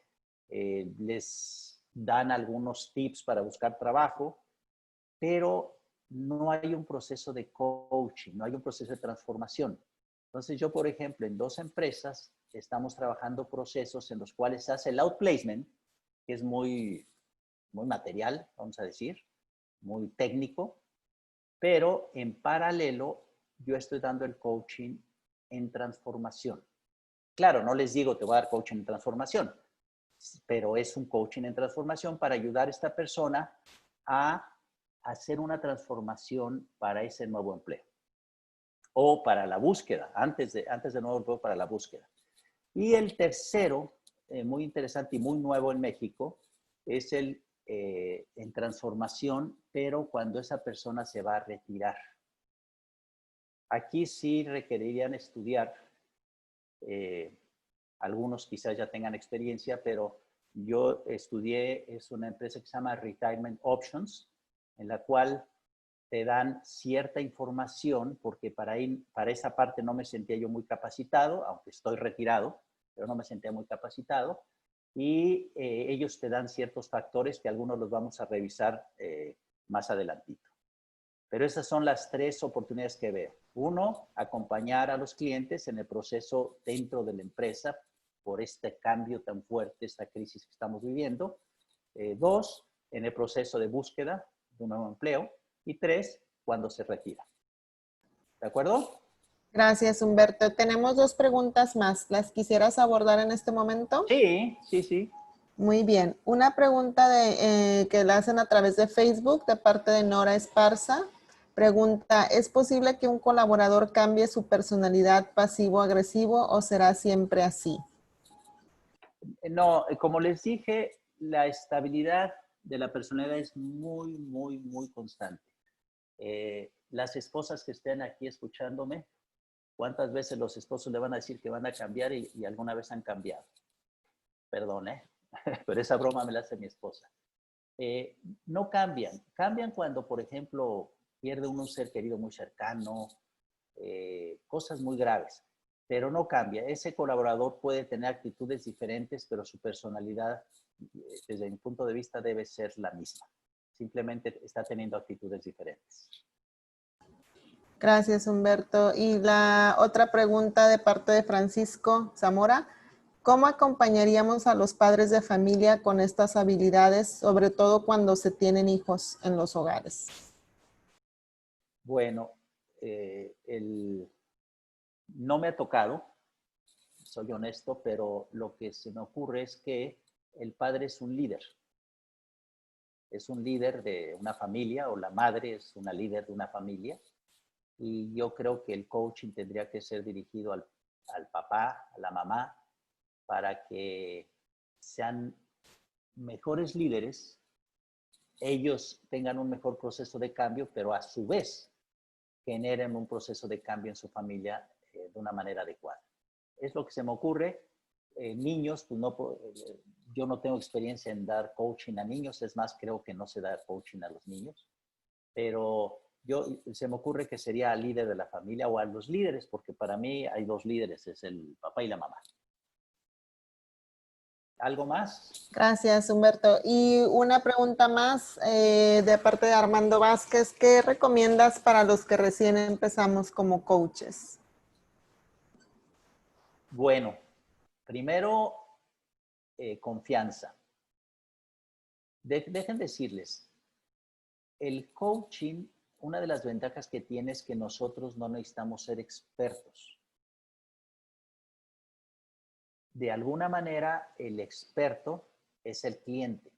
les dan algunos tips para buscar trabajo, pero no hay un proceso de coaching, no hay un proceso de transformación. Entonces yo, por ejemplo, en 2 empresas estamos trabajando procesos en los cuales se hace el outplacement, que es muy material, vamos a decir, muy técnico, pero en paralelo yo estoy dando el coaching en transformación. Claro, no les digo te voy a dar coaching en transformación, pero es un coaching en transformación para ayudar a esta persona a hacer una transformación para ese nuevo empleo o para la búsqueda, antes de nuevo empleo, para la búsqueda. Y el tercero, muy interesante y muy nuevo en México, es el en transformación, pero cuando esa persona se va a retirar. Aquí sí requerirían estudiar, algunos quizás ya tengan experiencia, pero yo estudié, es una empresa que se llama Retirement Options, en la cual te dan cierta información, porque para esa parte no me sentía yo muy capacitado, aunque estoy retirado, pero no me sentía muy capacitado. Y ellos te dan ciertos factores que algunos los vamos a revisar más adelantito. Pero esas son las 3 oportunidades que veo. 1, acompañar a los clientes en el proceso dentro de la empresa por este cambio tan fuerte, esta crisis que estamos viviendo. 2, en el proceso de búsqueda de un nuevo empleo. Y 3, cuando se retira. ¿De acuerdo? Gracias, Humberto. Tenemos 2 preguntas más. ¿Las quisieras abordar en este momento? Sí, sí, sí. Muy bien. Una pregunta que la hacen a través de Facebook de parte de Nora Esparza. Pregunta, ¿es posible que un colaborador cambie su personalidad pasivo-agresivo o será siempre así? No, como les dije, la estabilidad de la personalidad es muy, muy, muy constante. Las esposas que estén aquí escuchándome, ¿cuántas veces los esposos le van a decir que van a cambiar y alguna vez han cambiado? Perdón, pero esa broma me la hace mi esposa. No cambian. Cambian cuando, por ejemplo, pierde uno un ser querido muy cercano, cosas muy graves, pero no cambia. Ese colaborador puede tener actitudes diferentes, pero su personalidad, desde mi punto de vista, debe ser la misma. Simplemente está teniendo actitudes diferentes. Gracias, Humberto. Y la otra pregunta de parte de Francisco Zamora. ¿Cómo acompañaríamos a los padres de familia con estas habilidades, sobre todo cuando se tienen hijos en los hogares? Bueno, no me ha tocado, soy honesto, pero lo que se me ocurre es que el padre es un líder. Es un líder de una familia, o la madre es una líder de una familia. Y yo creo que el coaching tendría que ser dirigido al papá, a la mamá, para que sean mejores líderes, ellos tengan un mejor proceso de cambio, pero a su vez generen un proceso de cambio en su familia de una manera adecuada. Es lo que se me ocurre. Niños, pues no, yo no tengo experiencia en dar coaching a niños, es más, creo que no se da coaching a los niños, pero se me ocurre que sería al líder de la familia o a los líderes, porque para mí hay 2 líderes, es el papá y la mamá. ¿Algo más? Gracias, Humberto. Y una pregunta más de parte de Armando Vázquez. ¿Qué recomiendas para los que recién empezamos como coaches? Bueno, primero, confianza. Dejen decirles, el coaching, una de las ventajas que tiene es que nosotros no necesitamos ser expertos. De alguna manera, el experto es el cliente.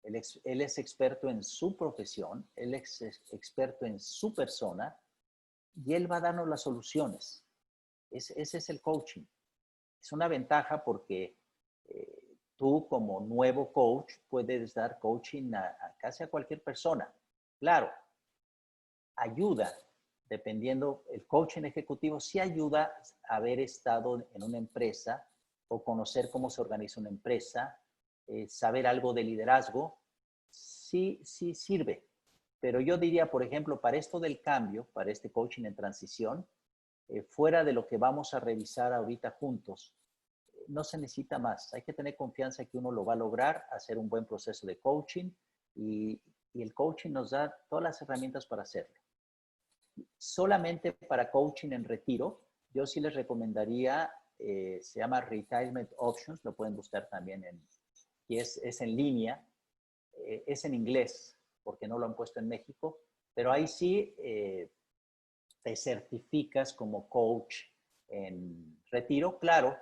Él es experto en su profesión, él es experto en su persona y él va a darnos las soluciones. Ese es el coaching. Es una ventaja porque tú como nuevo coach puedes dar coaching a casi a cualquier persona. Claro, ayuda, dependiendo, el coaching ejecutivo sí ayuda a haber estado en una empresa o conocer cómo se organiza una empresa, saber algo de liderazgo, sí sirve. Pero yo diría, por ejemplo, para esto del cambio, para este coaching en transición, fuera de lo que vamos a revisar ahorita juntos, no se necesita más. Hay que tener confianza que uno lo va a lograr, hacer un buen proceso de coaching y el coaching nos da todas las herramientas para hacerlo. Solamente para coaching en retiro, yo sí les recomendaría, se llama Retirement Options, lo pueden buscar también y es en línea, es en inglés, porque no lo han puesto en México, pero ahí sí te certificas como coach en retiro. Claro,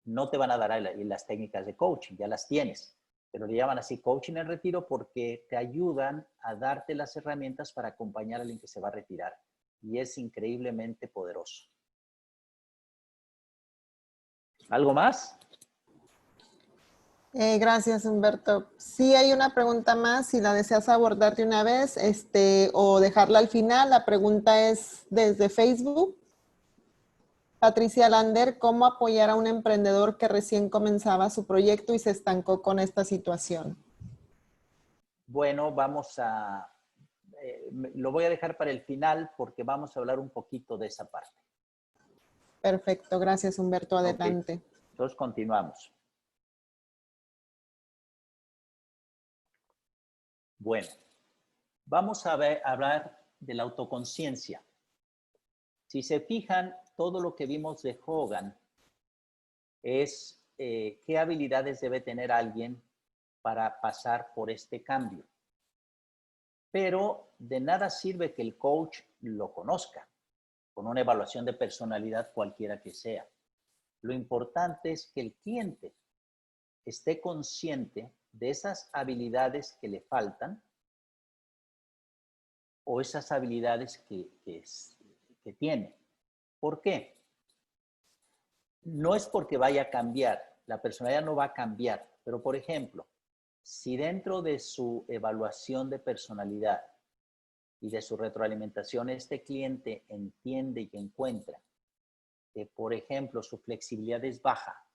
no te van a dar las técnicas de coaching, ya las tienes, pero le llaman así coaching en retiro porque te ayudan a darte las herramientas para acompañar a alguien que se va a retirar. Y es increíblemente poderoso. ¿Algo más? Gracias, Humberto. Sí hay una pregunta más, si la deseas abordar de una vez, o dejarla al final. La pregunta es desde Facebook. Patricia Lander, ¿cómo apoyar a un emprendedor que recién comenzaba su proyecto y se estancó con esta situación? Bueno, lo voy a dejar para el final porque vamos a hablar un poquito de esa parte. Perfecto, gracias, Humberto. Adelante. Okay. Entonces continuamos. Bueno, vamos a hablar de la autoconciencia. Si se fijan, todo lo que vimos de Hogan es qué habilidades debe tener alguien para pasar por este cambio. Pero de nada sirve que el coach lo conozca, con una evaluación de personalidad cualquiera que sea. Lo importante es que el cliente esté consciente de esas habilidades que le faltan o esas habilidades que tiene. ¿Por qué? No es porque vaya a cambiar, la personalidad no va a cambiar, pero por ejemplo, si dentro de su evaluación de personalidad y de su retroalimentación este cliente entiende y encuentra que, por ejemplo, su flexibilidad es baja,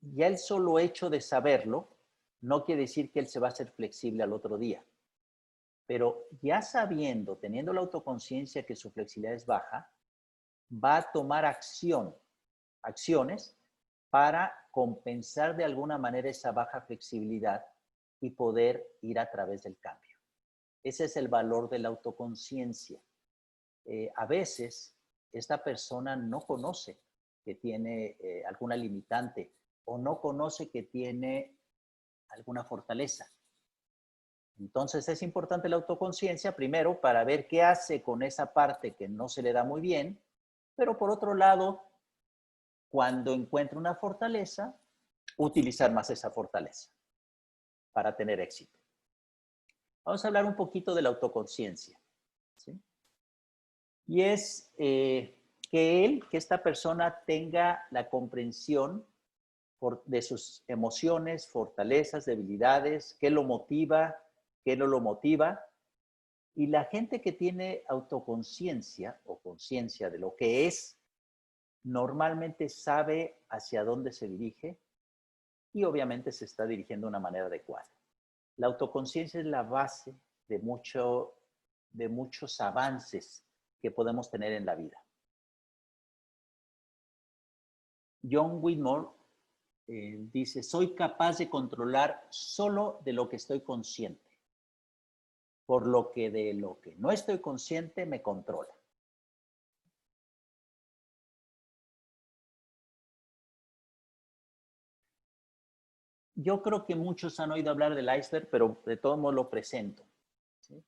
ya el solo hecho de saberlo no quiere decir que él se va a hacer flexible al otro día. Pero ya sabiendo, teniendo la autoconciencia que su flexibilidad es baja, va a tomar acciones para compensar de alguna manera esa baja flexibilidad y poder ir a través del cambio. Ese es el valor de la autoconciencia. A veces esta persona no conoce que tiene alguna limitante o no conoce que tiene alguna fortaleza. Entonces es importante la autoconciencia, primero, para ver qué hace con esa parte que no se le da muy bien, pero por otro lado, cuando encuentra una fortaleza, utilizar más esa fortaleza para tener éxito. Vamos a hablar un poquito de la autoconciencia, ¿sí? Y es que esta persona tenga la comprensión de sus emociones, fortalezas, debilidades, qué lo motiva, qué no lo motiva. Y la gente que tiene autoconciencia o conciencia de lo que es, normalmente sabe hacia dónde se dirige y obviamente se está dirigiendo de una manera adecuada. La autoconciencia es la base de muchos avances que podemos tener en la vida. John Whitmore dice, soy capaz de controlar solo de lo que estoy consciente, por lo que de lo que no estoy consciente me controla. Yo creo que muchos han oído hablar del iceberg, pero de todos modos lo presento, ¿sí?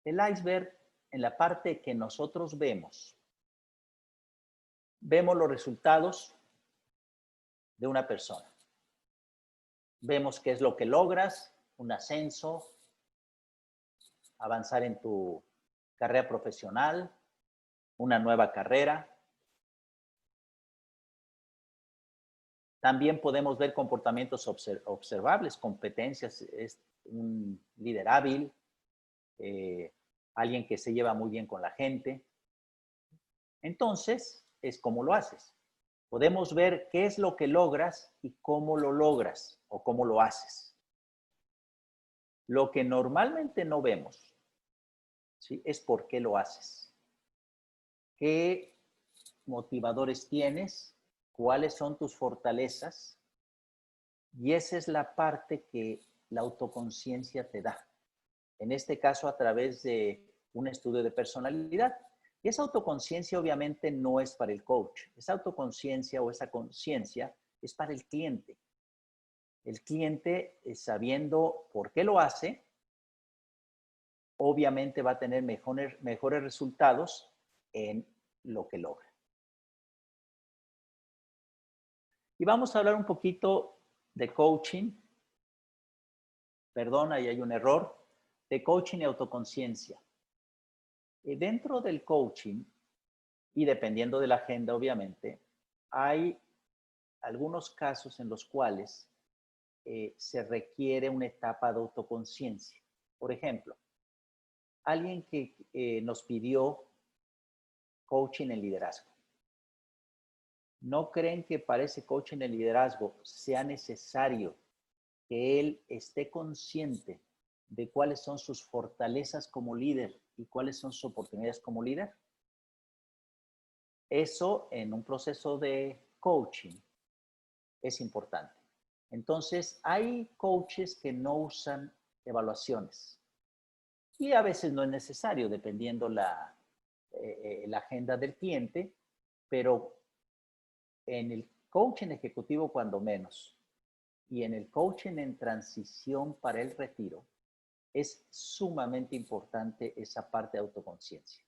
El iceberg, en la parte que nosotros vemos los resultados de una persona. Vemos qué es lo que logras, un ascenso, avanzar en tu carrera profesional, una nueva carrera. También podemos ver comportamientos observables, competencias, es un líder hábil, alguien que se lleva muy bien con la gente. Entonces, es cómo lo haces. Podemos ver qué es lo que logras y cómo lo logras o cómo lo haces. Lo que normalmente no vemos, ¿sí?, es por qué lo haces. qué motivadores tienes, cuáles son tus fortalezas, y esa es la parte que la autoconciencia te da. En este caso, a través de un estudio de personalidad. Y esa autoconciencia obviamente no es para el coach. Esa autoconciencia o esa conciencia es para el cliente. El cliente, sabiendo por qué lo hace, obviamente va a tener mejores resultados en lo que logra. Y vamos a hablar un poquito de coaching. Perdón, ahí hay un error. De coaching y autoconciencia. Dentro del coaching, y dependiendo de la agenda, obviamente, hay algunos casos en los cuales se requiere una etapa de autoconciencia. Por ejemplo, alguien que nos pidió coaching en liderazgo. ¿No creen que para ese coaching en liderazgo sea necesario que él esté consciente de cuáles son sus fortalezas como líder y cuáles son sus oportunidades como líder? Eso en un proceso de coaching es importante. Entonces, hay coaches que no usan evaluaciones y a veces no es necesario, dependiendo la agenda del cliente, pero en el coaching ejecutivo cuando menos y en el coaching en transición para el retiro, es sumamente importante esa parte de autoconciencia.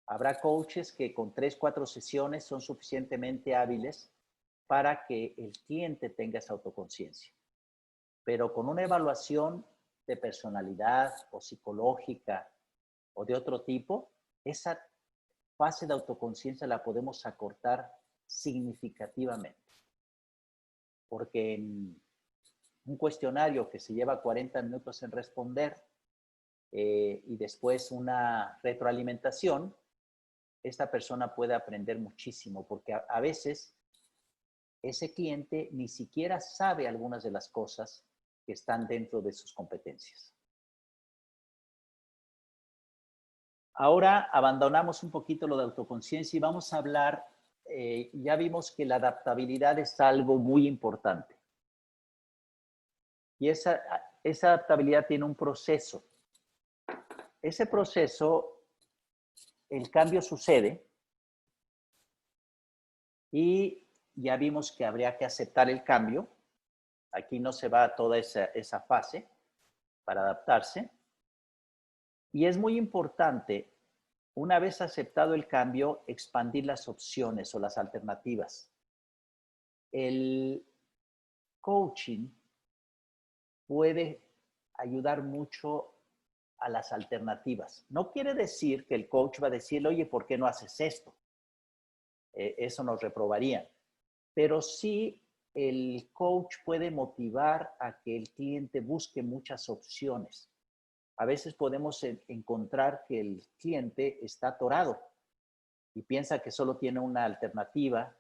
Habrá coaches que con 3, 4 sesiones son suficientemente hábiles para que el cliente tenga esa autoconciencia. Pero con una evaluación de personalidad o psicológica o de otro tipo, esa fase de autoconciencia la podemos acortar significativamente. Porque en un cuestionario que se lleva 40 minutos en responder y después una retroalimentación, esta persona puede aprender muchísimo, porque a veces ese cliente ni siquiera sabe algunas de las cosas que están dentro de sus competencias. Ahora abandonamos un poquito lo de autoconciencia y vamos a hablar, ya vimos que la adaptabilidad es algo muy importante. Y esa adaptabilidad tiene un proceso. Ese proceso, el cambio sucede y ya vimos que habría que aceptar el cambio. Aquí no se va a toda esa fase para adaptarse. Y es muy importante, una vez aceptado el cambio, expandir las opciones o las alternativas. El coaching puede ayudar mucho a las alternativas. No quiere decir que el coach va a decirle, oye, ¿por qué no haces esto? Eso nos reprobaría. Pero sí, el coach puede motivar a que el cliente busque muchas opciones. A veces podemos encontrar que el cliente está atorado y piensa que solo tiene una alternativa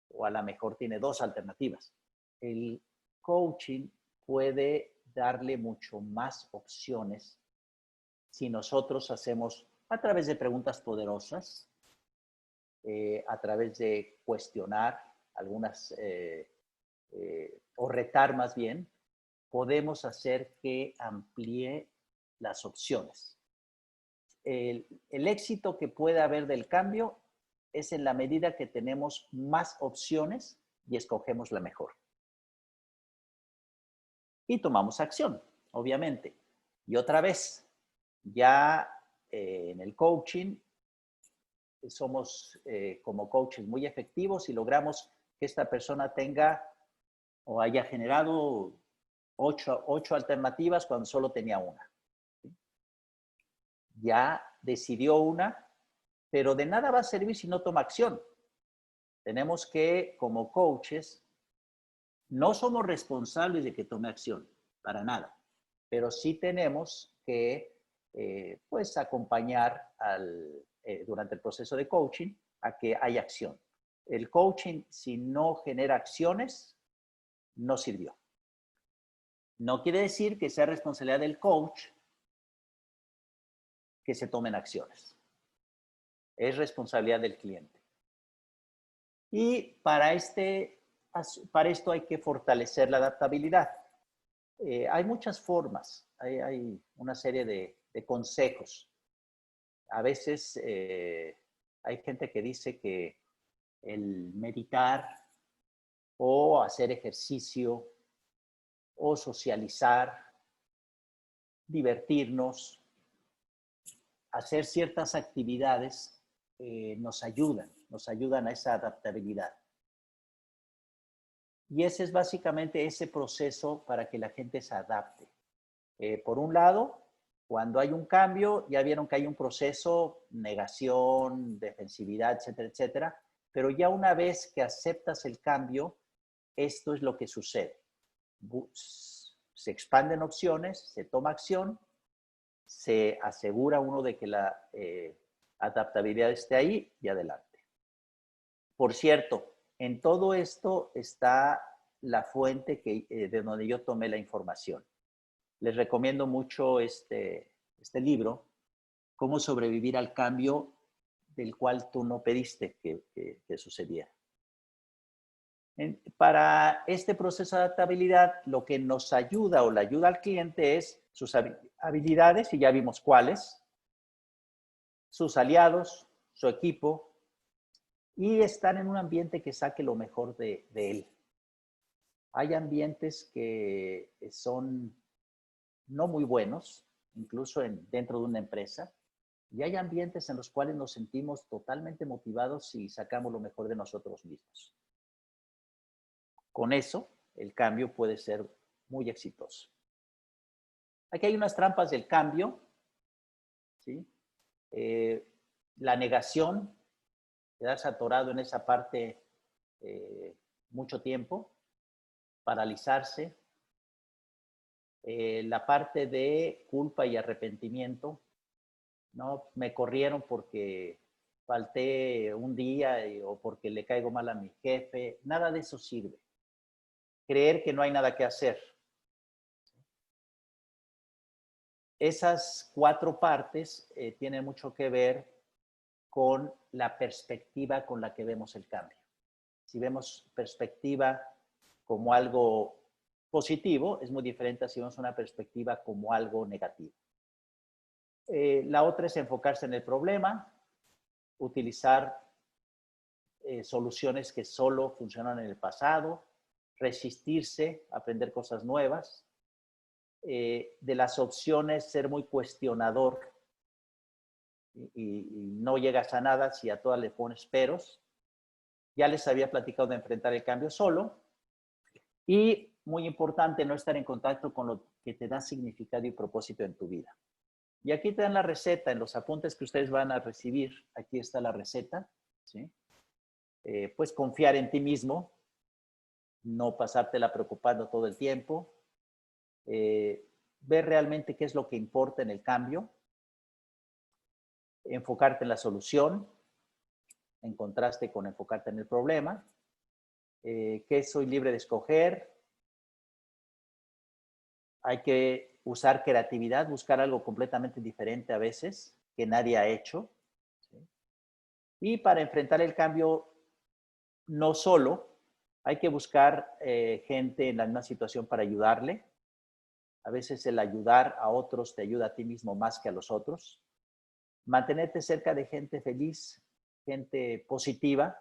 o a lo mejor tiene 2 alternativas. El coaching puede darle mucho más opciones si nosotros hacemos a través de preguntas poderosas, a través de cuestionar algunas o retar más bien, podemos hacer que amplíe las opciones. El éxito que puede haber del cambio es en la medida que tenemos más opciones y escogemos la mejor. Y tomamos acción, obviamente. Y otra vez, ya en el coaching somos como coaches muy efectivos y logramos que esta persona tenga o haya generado 8 alternativas cuando solo tenía una. Ya decidió una, pero de nada va a servir si no toma acción. Tenemos que, como coaches, no somos responsables de que tome acción, para nada, pero sí tenemos que pues acompañar durante el proceso de coaching a que haya acción. El coaching, si no genera acciones, no sirvió. No quiere decir que sea responsabilidad del coach que se tomen acciones. es responsabilidad del cliente. Y para esto hay que fortalecer la adaptabilidad. Hay muchas formas, hay una serie de consejos. A veces hay gente que dice que el meditar o hacer ejercicio o socializar, divertirnos, hacer ciertas actividades nos ayudan a esa adaptabilidad. Y ese es básicamente ese proceso para que la gente se adapte. Por un lado, cuando hay un cambio, ya vieron que hay un proceso, negación, defensividad, etcétera, etcétera, pero ya una vez que aceptas el cambio, esto es lo que sucede. Se expanden opciones, se toma acción, se asegura uno de que la adaptabilidad esté ahí y adelante. Por cierto, en todo esto está la fuente de donde yo tomé la información. Les recomiendo mucho este libro, Cómo sobrevivir al cambio del cual tú no pediste que sucediera. Para este proceso de adaptabilidad, lo que nos ayuda o le ayuda al cliente es sus habilidades, y ya vimos cuáles, sus aliados, su equipo, y estar en un ambiente que saque lo mejor de él. Hay ambientes que son no muy buenos, incluso dentro de una empresa, y hay ambientes en los cuales nos sentimos totalmente motivados y sacamos lo mejor de nosotros mismos. Con eso, el cambio puede ser muy exitoso. Aquí hay unas trampas del cambio, ¿sí? La negación, quedarse atorado en esa parte mucho tiempo, paralizarse, la parte de culpa y arrepentimiento, ¿no? Me corrieron porque falté un día o porque le caigo mal a mi jefe, nada de eso sirve. Creer que no hay nada que hacer. Esas 4 partes tienen mucho que ver con la perspectiva con la que vemos el cambio. Si vemos perspectiva como algo positivo, es muy diferente a si vemos una perspectiva como algo negativo. La otra es enfocarse en el problema, utilizar soluciones que solo funcionan en el pasado, resistirse, aprender cosas nuevas, de las opciones ser muy cuestionador y no llegas a nada si a todas le pones peros. Ya les había platicado de enfrentar el cambio solo y, muy importante, no estar en contacto con lo que te da significado y propósito en tu vida. Y aquí te dan la receta en los apuntes que ustedes van a recibir. Aquí está la receta, ¿sí? Pues confiar en ti mismo, no pasártela preocupando todo el tiempo, ver realmente qué es lo que importa en el cambio, enfocarte en la solución, en contraste con enfocarte en el problema, que soy libre de escoger, hay que usar creatividad, buscar algo completamente diferente a veces que nadie ha hecho, ¿sí? Y para enfrentar el cambio, no solo, hay que buscar gente en la misma situación para ayudarle. A veces el ayudar a otros te ayuda a ti mismo más que a los otros. Mantenerte cerca de gente feliz, gente positiva,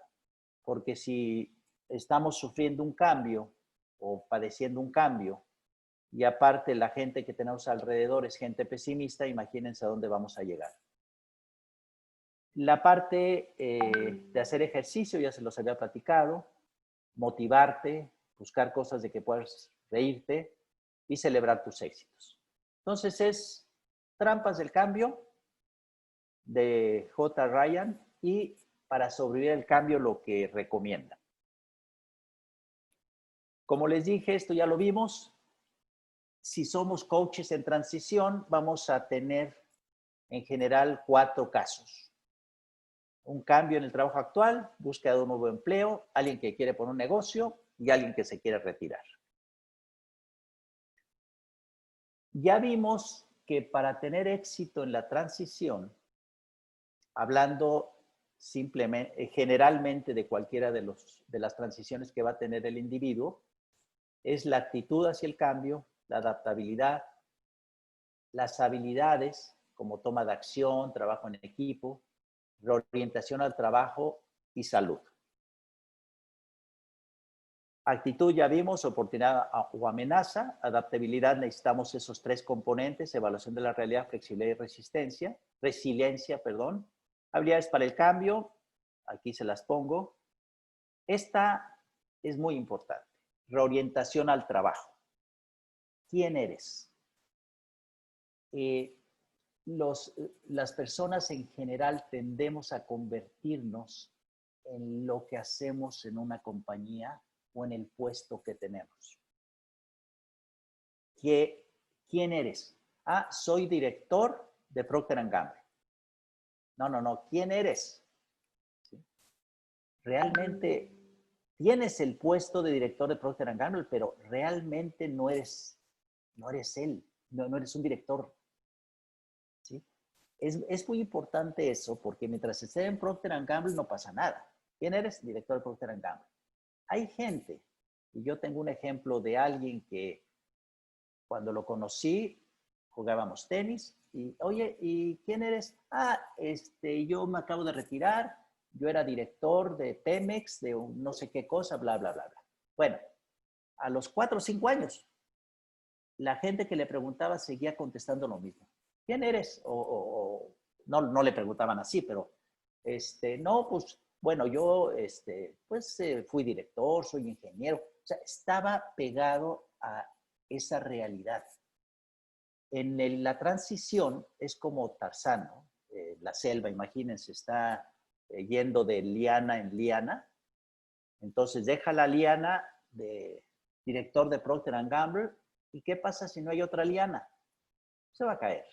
porque si estamos sufriendo un cambio o padeciendo un cambio y aparte la gente que tenemos alrededor es gente pesimista, imagínense a dónde vamos a llegar. La parte de hacer ejercicio, ya se los había platicado, motivarte, buscar cosas de que puedas reírte y celebrar tus éxitos. Entonces es Trampas del Cambio de J. Ryan y para sobrevivir al cambio lo que recomienda. Como les dije, esto ya lo vimos. Si somos coaches en transición, vamos a tener en general 4 casos. Un cambio en el trabajo actual, búsqueda de un nuevo empleo, alguien que quiere poner un negocio y alguien que se quiere retirar. Ya vimos que para tener éxito en la transición, hablando simplemente, generalmente de cualquiera de las transiciones que va a tener el individuo, es la actitud hacia el cambio, la adaptabilidad, las habilidades como toma de acción, trabajo en equipo, reorientación al trabajo y salud. Actitud ya vimos, oportunidad o amenaza. Adaptabilidad, necesitamos esos 3 componentes: evaluación de la realidad, flexibilidad y resiliencia, perdón. Habilidades para el cambio, aquí se las pongo. Esta es muy importante. Reorientación al trabajo. ¿Quién eres? Las personas en general tendemos a convertirnos en lo que hacemos en una compañía o en el puesto que tenemos. ¿Quién eres? Ah, soy director de Procter & Gamble. No. ¿Quién eres? ¿Sí? Realmente tienes el puesto de director de Procter & Gamble, pero realmente no eres él, no eres un director. ¿Sí? Es muy importante eso, porque mientras estés en Procter & Gamble no pasa nada. ¿Quién eres? Director de Procter & Gamble. Hay gente, y yo tengo un ejemplo de alguien que cuando lo conocí, jugábamos tenis, y oye, ¿y quién eres? Ah, yo me acabo de retirar, yo era director de Pemex, de un no sé qué cosa, bla, bla, bla, bla. Bueno, a los 4 o 5 años, la gente que le preguntaba seguía contestando lo mismo. ¿Quién eres? No le preguntaban así, pero, no, pues, bueno, yo, fui director, soy ingeniero. O sea, estaba pegado a esa realidad. En la transición es como Tarzán, ¿no? La selva, imagínense, está yendo de liana en liana. Entonces deja la liana de director de Procter & Gamble. ¿Y qué pasa si no hay otra liana? Se va a caer.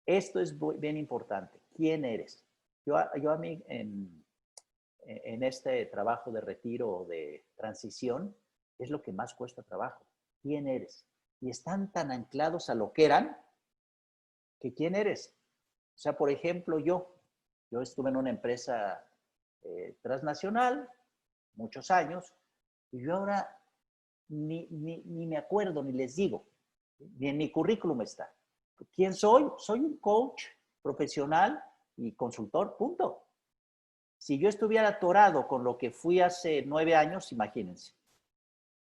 Esto es bien importante. ¿Quién eres? Yo a mí, en este trabajo de retiro o de transición, es lo que más cuesta trabajo. ¿Quién eres? Y están tan anclados a lo que eran, que ¿quién eres? O sea, por ejemplo, yo estuve en una empresa transnacional muchos años, y yo ahora ni me acuerdo, ni les digo, ni en mi currículum está. ¿Quién soy? Soy un coach profesional y consultor, punto. Si yo estuviera atorado con lo que fui hace 9 años, imagínense.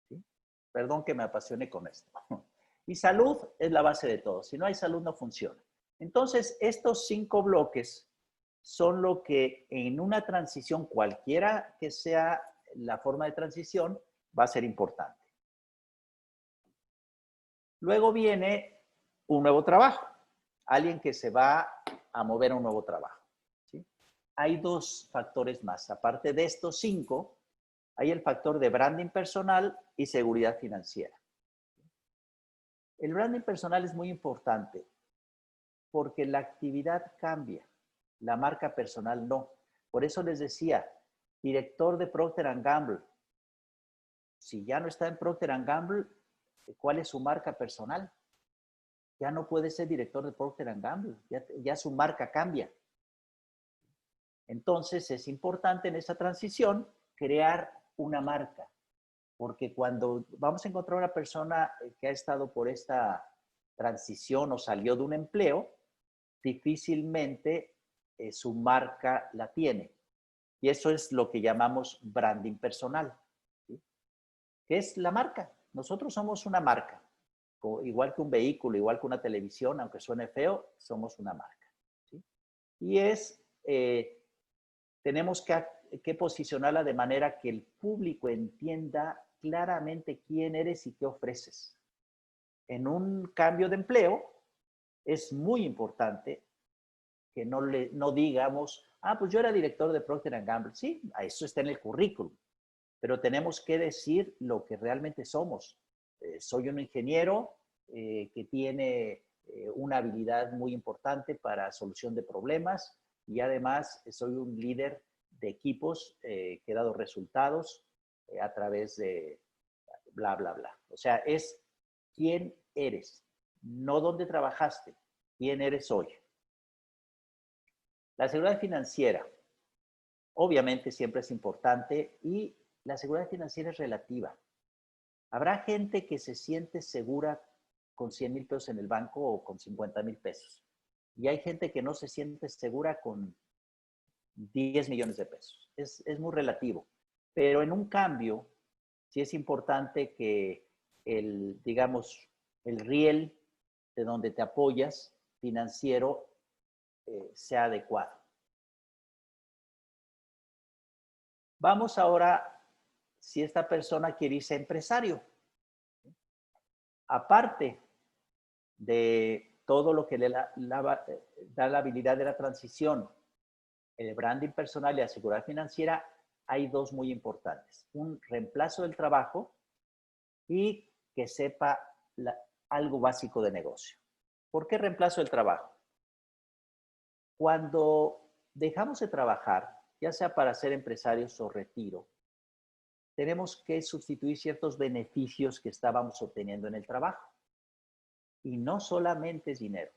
¿Sí? Perdón que me apasione con esto. Y salud es la base de todo. Si no hay salud, no funciona. Entonces, estos 5 bloques son lo que en una transición, cualquiera que sea la forma de transición, va a ser importante. Luego viene un nuevo trabajo. Alguien que se va a mover a un nuevo trabajo. ¿Sí? Hay 2 factores más. Aparte de estos 5, hay el factor de branding personal y seguridad financiera. El branding personal es muy importante porque la actividad cambia, la marca personal no. Por eso les decía, director de Procter & Gamble. Si ya no está en Procter & Gamble, ¿cuál es su marca personal? Ya no puede ser director de Procter & Gamble, ya su marca cambia. Entonces es importante en esa transición crear una marca, porque cuando vamos a encontrar una persona que ha estado por esta transición o salió de un empleo, difícilmente su marca la tiene. Y eso es lo que llamamos branding personal. ¿Sí? ¿Qué es la marca? Nosotros somos una marca. Igual que un vehículo, igual que una televisión, aunque suene feo, somos una marca. ¿Sí? Y tenemos que posicionarla de manera que el público entienda claramente quién eres y qué ofreces. En un cambio de empleo, es muy importante que no digamos, pues yo era director de Procter & Gamble. Sí, eso está en el currículum, pero tenemos que decir lo que realmente somos. Soy un ingeniero que tiene una habilidad muy importante para solución de problemas y además soy un líder de equipos que he dado resultados a través de bla, bla, bla. O sea, es quién eres, no dónde trabajaste, quién eres hoy. La seguridad financiera, obviamente, siempre es importante y la seguridad financiera es relativa. Habrá gente que se siente segura con 100,000 pesos en el banco o con 50,000 pesos. Y hay gente que no se siente segura con 10 millones de pesos. Es muy relativo. Pero en un cambio, sí es importante que digamos, el riel de donde te apoyas financiero sea adecuado. Vamos ahora, si esta persona quiere irse empresario. Aparte de todo lo que le da la habilidad de la transición, el branding personal y la seguridad financiera, hay dos muy importantes. Un reemplazo del trabajo y que sepa algo básico de negocio. ¿Por qué reemplazo del trabajo? Cuando dejamos de trabajar, ya sea para ser empresarios o retiro, tenemos que sustituir ciertos beneficios que estábamos obteniendo en el trabajo. Y no solamente es dinero.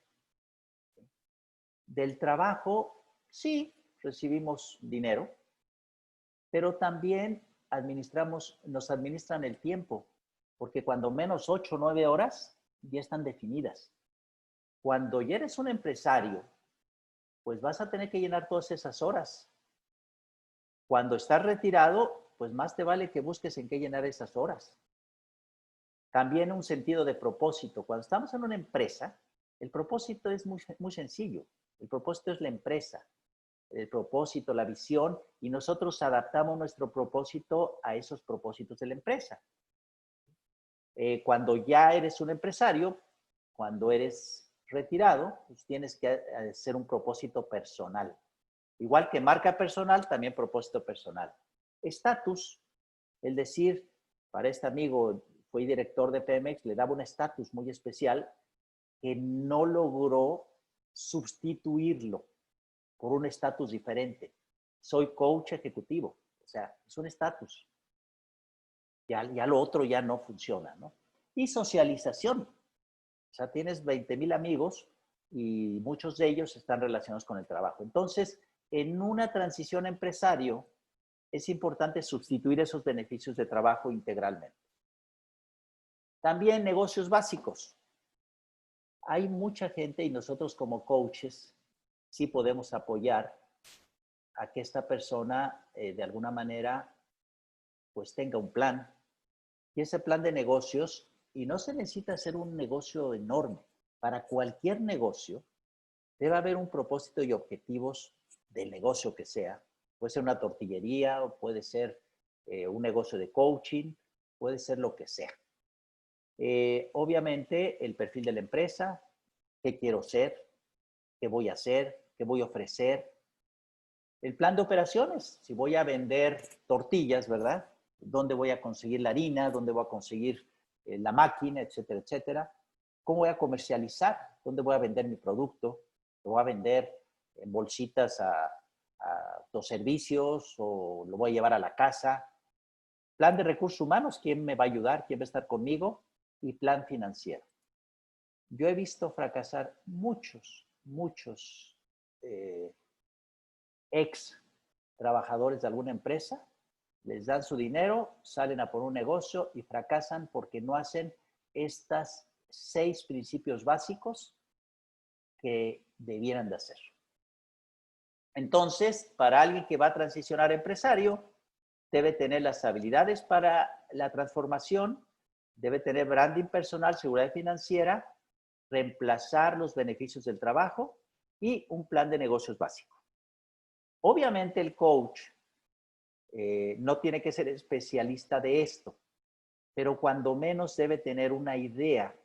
Del trabajo, sí, recibimos dinero, pero también nos administran el tiempo, porque cuando menos 8 o 9 horas ya están definidas. Cuando ya eres un empresario, pues vas a tener que llenar todas esas horas. Cuando estás retirado, pues más te vale que busques en qué llenar esas horas. También un sentido de propósito. Cuando estamos en una empresa, el propósito es muy, muy sencillo. El propósito es la empresa, el propósito, la visión, y nosotros adaptamos nuestro propósito a esos propósitos de la empresa. Cuando ya eres un empresario, cuando eres retirado, pues tienes que hacer un propósito personal. Igual que marca personal, también propósito personal. Estatus, el decir, para este amigo, fue director de Pemex, le daba un estatus muy especial que no logró sustituirlo por un estatus diferente. Soy coach ejecutivo, o sea, es un estatus. Ya lo otro ya no funciona, ¿no? Y socialización. O sea, tienes 20,000 amigos y muchos de ellos están relacionados con el trabajo. Entonces, en una transición a empresario, es importante sustituir esos beneficios de trabajo integralmente. También negocios básicos. Hay mucha gente y nosotros como coaches sí podemos apoyar a que esta persona de alguna manera pues tenga un plan. Y ese plan de negocios, y no se necesita hacer un negocio enorme. Para cualquier negocio debe haber un propósito y objetivos del negocio que sea. Puede ser una tortillería o puede ser un negocio de coaching, puede ser lo que sea. Obviamente el perfil de la empresa, qué quiero ser, qué voy a hacer, qué voy a ofrecer. El plan de operaciones, si voy a vender tortillas, ¿verdad? ¿Dónde voy a conseguir la harina? ¿Dónde voy a conseguir la máquina? Etcétera, etcétera. ¿Cómo voy a comercializar? ¿Dónde voy a vender mi producto? ¿Lo voy a vender en bolsitas a los servicios o lo voy a llevar a la casa? Plan de recursos humanos, ¿quién me va a ayudar? ¿Quién va a estar conmigo? Y plan financiero. Yo he visto fracasar muchos ex trabajadores de alguna empresa, les dan su dinero, salen a por un negocio y fracasan porque no hacen estas 6 principios básicos que debieran de hacer. Entonces, para alguien que va a transicionar a empresario, debe tener las habilidades para la transformación, debe tener branding personal, seguridad financiera, reemplazar los beneficios del trabajo y un plan de negocios básico. Obviamente el coach no tiene que ser especialista de esto, pero cuando menos debe tener una idea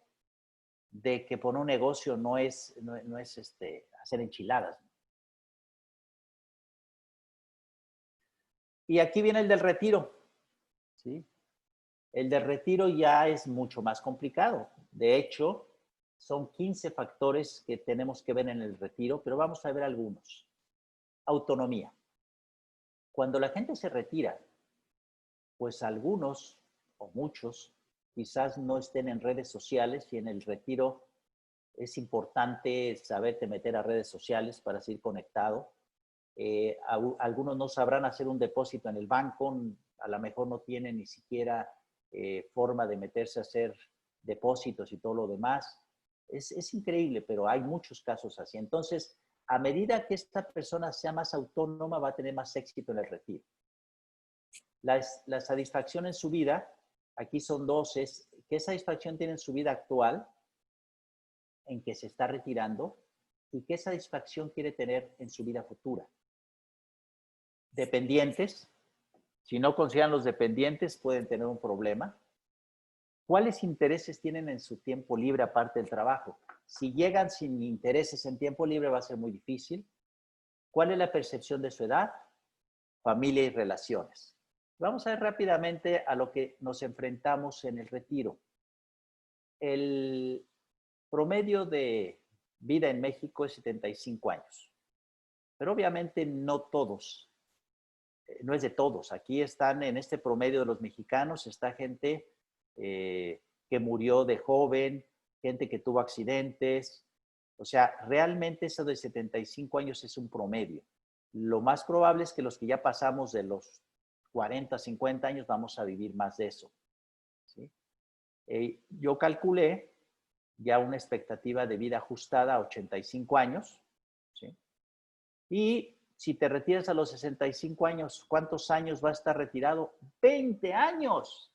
de que por un negocio no es hacer enchiladas. Y aquí viene el del retiro, ¿sí? El del retiro ya es mucho más complicado. De hecho, son 15 factores que tenemos que ver en el retiro, pero vamos a ver algunos. Autonomía. Cuando la gente se retira, pues algunos o muchos quizás no estén en redes sociales y en el retiro es importante saberte meter a redes sociales para seguir conectado. Algunos no sabrán hacer un depósito en el banco, a lo mejor no tienen ni siquiera forma de meterse a hacer depósitos y todo lo demás. Es increíble, pero hay muchos casos así. Entonces, a medida que esta persona sea más autónoma, va a tener más éxito en el retiro. La satisfacción en su vida, aquí son dos, es qué satisfacción tiene en su vida actual, en que se está retirando, y qué satisfacción quiere tener en su vida futura. Dependientes, si no consideran los dependientes, pueden tener un problema. ¿Cuáles intereses tienen en su tiempo libre aparte del trabajo? Si llegan sin intereses en tiempo libre, va a ser muy difícil. ¿Cuál es la percepción de su edad? Familia y relaciones. Vamos a ver rápidamente a lo que nos enfrentamos en el retiro. El promedio de vida en México es 75 años, pero obviamente no todos, no es de todos. Aquí están en este promedio de los mexicanos, está gente que murió de joven, gente que tuvo accidentes. O sea, realmente eso de 75 años es un promedio. Lo más probable es que los que ya pasamos de los 40, 50 años vamos a vivir más de eso. ¿Sí? Yo calculé ya una expectativa de vida ajustada a 85 años. ¿Sí? Y si te retiras a los 65 años, ¿cuántos años va a estar retirado? 20 años,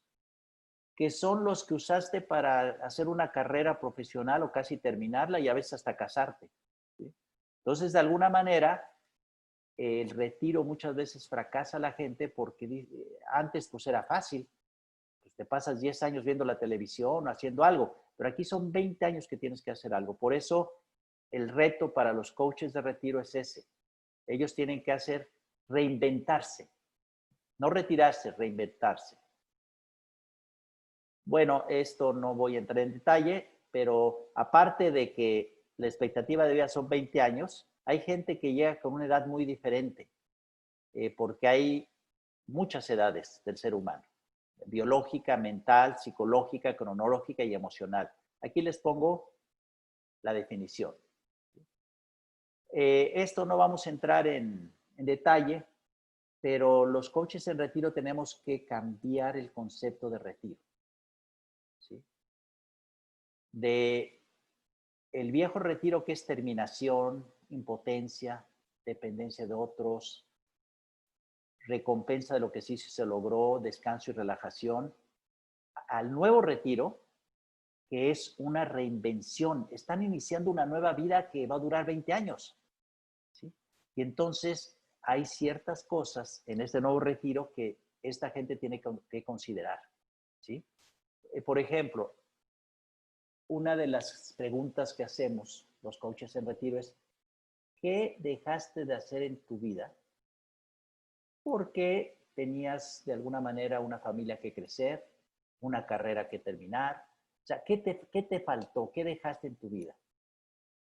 que son los que usaste para hacer una carrera profesional o casi terminarla y a veces hasta casarte. ¿Sí? Entonces, de alguna manera, el retiro muchas veces fracasa a la gente porque antes pues era fácil, pues te pasas 10 años viendo la televisión o haciendo algo, pero aquí son 20 años que tienes que hacer algo. Por eso el reto para los coaches de retiro es ese. Ellos tienen que hacer reinventarse, no retirarse, reinventarse. Bueno, esto no voy a entrar en detalle, pero aparte de que la expectativa de vida son 20 años, hay gente que llega con una edad muy diferente, porque hay muchas edades del ser humano, biológica, mental, psicológica, cronológica y emocional. Aquí les pongo la definición. Esto no vamos a entrar en detalle, pero los coaches en retiro tenemos que cambiar el concepto de retiro. ¿Sí? De el viejo retiro, que es terminación, impotencia, dependencia de otros, recompensa de lo que sí se logró, descanso y relajación, al nuevo retiro, que es una reinvención. Están iniciando una nueva vida que va a durar 20 años. ¿Sí? Y entonces hay ciertas cosas en este nuevo retiro que esta gente tiene que considerar. ¿Sí? Por ejemplo, una de las preguntas que hacemos los coaches en retiro es, ¿qué dejaste de hacer en tu vida? Porque tenías de alguna manera una familia que crecer, una carrera que terminar. O sea, ¿qué te faltó? ¿Qué dejaste en tu vida?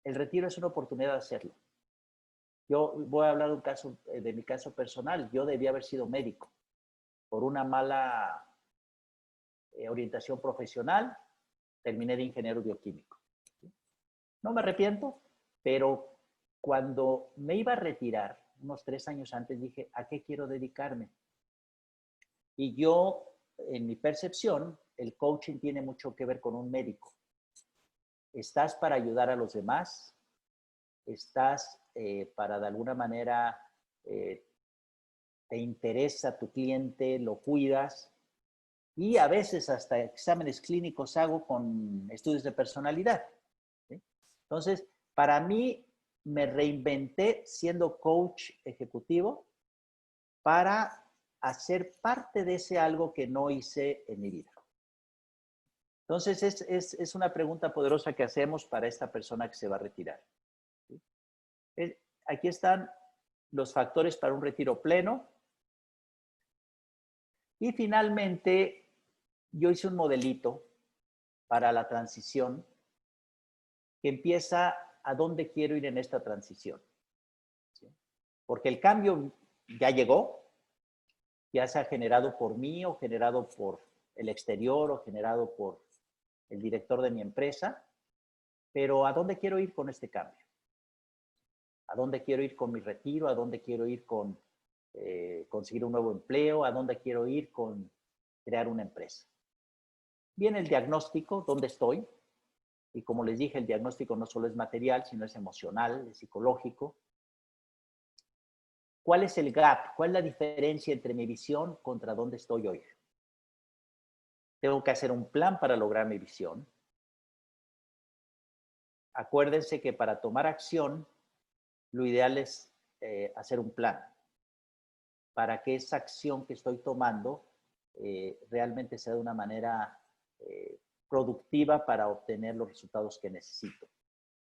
El retiro es una oportunidad de hacerlo. Yo voy a hablar de un caso, de mi caso personal. Yo debía haber sido médico. Por una mala orientación profesional, terminé de ingeniero bioquímico. No me arrepiento, pero cuando me iba a retirar, unos 3 años antes, dije, ¿a qué quiero dedicarme? Y yo, en mi percepción, el coaching tiene mucho que ver con un médico. Estás para ayudar a los demás, estás para de alguna manera, te interesa tu cliente, lo cuidas, y a veces hasta exámenes clínicos hago con estudios de personalidad. ¿Sí? Entonces, para mí, me reinventé siendo coach ejecutivo para hacer parte de ese algo que no hice en mi vida. Entonces, es una pregunta poderosa que hacemos para esta persona que se va a retirar. ¿Sí? Aquí están los factores para un retiro pleno. Y finalmente, yo hice un modelito para la transición que empieza a dónde quiero ir en esta transición. ¿Sí? Porque el cambio ya llegó, ya sea generado por mí o generado por el exterior o generado por el director de mi empresa, pero ¿a dónde quiero ir con este cambio? ¿A dónde quiero ir con mi retiro? ¿A dónde quiero ir con conseguir un nuevo empleo? ¿A dónde quiero ir con crear una empresa? Viene el diagnóstico, ¿dónde estoy? Y como les dije, el diagnóstico no solo es material, sino es emocional, es psicológico. ¿Cuál es el gap? ¿Cuál es la diferencia entre mi visión contra dónde estoy hoy? Tengo que hacer un plan para lograr mi visión. Acuérdense que para tomar acción, lo ideal es hacer un plan para que esa acción que estoy tomando realmente sea de una manera productiva para obtener los resultados que necesito.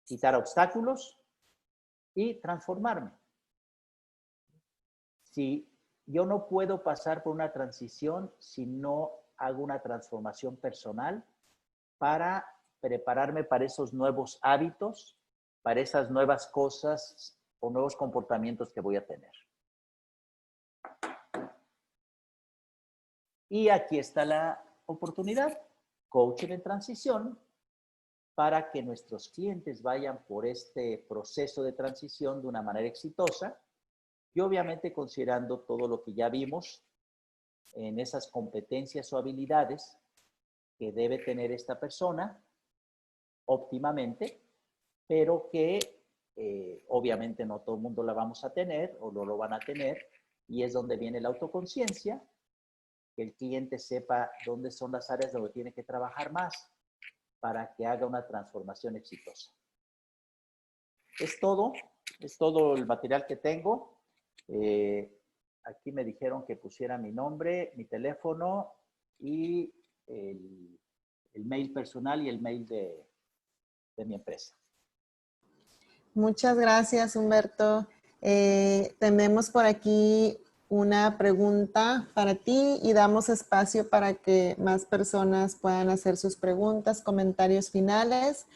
Quitar obstáculos y transformarme. Si yo no puedo pasar por una transición si no hago una transformación personal para prepararme para esos nuevos hábitos, para esas nuevas cosas o nuevos comportamientos que voy a tener. Y aquí está la oportunidad, coaching en transición, para que nuestros clientes vayan por este proceso de transición de una manera exitosa y obviamente considerando todo lo que ya vimos en esas competencias o habilidades que debe tener esta persona óptimamente, pero que obviamente no todo el mundo la vamos a tener o no lo van a tener, y es donde viene la autoconciencia, que el cliente sepa dónde son las áreas donde tiene que trabajar más para que haga una transformación exitosa. Es todo el material que tengo. Aquí me dijeron que pusiera mi nombre, mi teléfono y el mail personal y el mail de mi empresa. Muchas gracias, Humberto. Tenemos por aquí una pregunta para ti y damos espacio para que más personas puedan hacer sus preguntas, comentarios finales.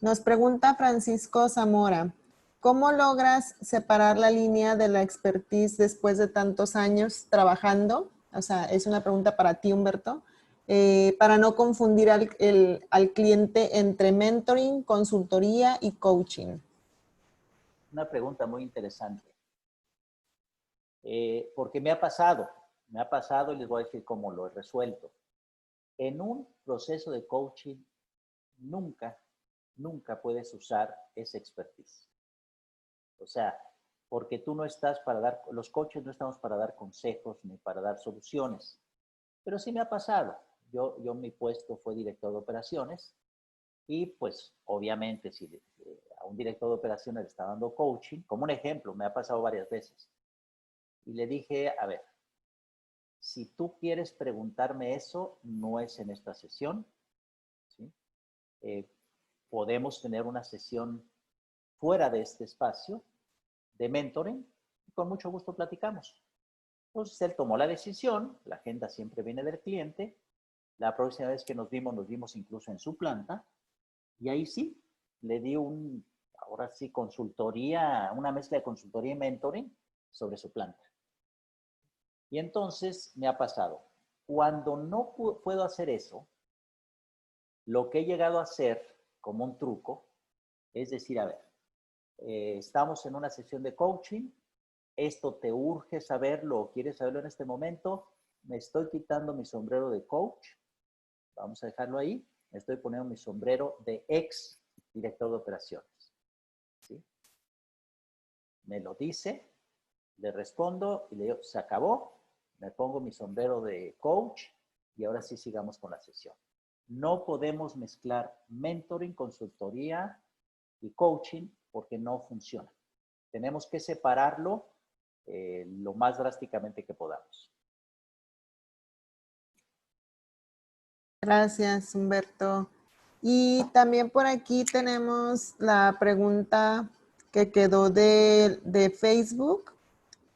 Nos pregunta Francisco Zamora, ¿cómo logras separar la línea de la expertise después de tantos años trabajando? O sea, es una pregunta para ti, Humberto. Para no confundir al cliente entre mentoring, consultoría y coaching. Una pregunta muy interesante. Porque me ha pasado y les voy a decir cómo lo he resuelto. En un proceso de coaching, nunca puedes usar esa expertise. O sea, porque tú no estás para dar, los coaches no estamos para dar consejos ni para dar soluciones. Pero sí me ha pasado. Yo mi puesto fue director de operaciones y pues obviamente si a un director de operaciones le está dando coaching, como un ejemplo, me ha pasado varias veces. Y le dije, a ver, si tú quieres preguntarme eso, no es en esta sesión, ¿sí? Podemos tener una sesión fuera de este espacio de mentoring y con mucho gusto platicamos. Entonces él tomó la decisión, la agenda siempre viene del cliente, la próxima vez que nos vimos incluso en su planta, y ahí sí, le di ahora sí, consultoría, una mezcla de consultoría y mentoring sobre su planta. Y entonces me ha pasado, cuando no puedo hacer eso, lo que he llegado a hacer como un truco es decir, a ver, estamos en una sesión de coaching, esto te urge saberlo o quieres saberlo en este momento, me estoy quitando mi sombrero de coach, vamos a dejarlo ahí, me estoy poniendo mi sombrero de ex director de operaciones. ¿Sí? Me lo dice, le respondo y le digo, se acabó, me pongo mi sombrero de coach y ahora sí sigamos con la sesión. No podemos mezclar mentoring, consultoría y coaching porque no funciona. Tenemos que separarlo lo más drásticamente que podamos. Gracias, Humberto. Y también por aquí tenemos la pregunta que quedó de Facebook,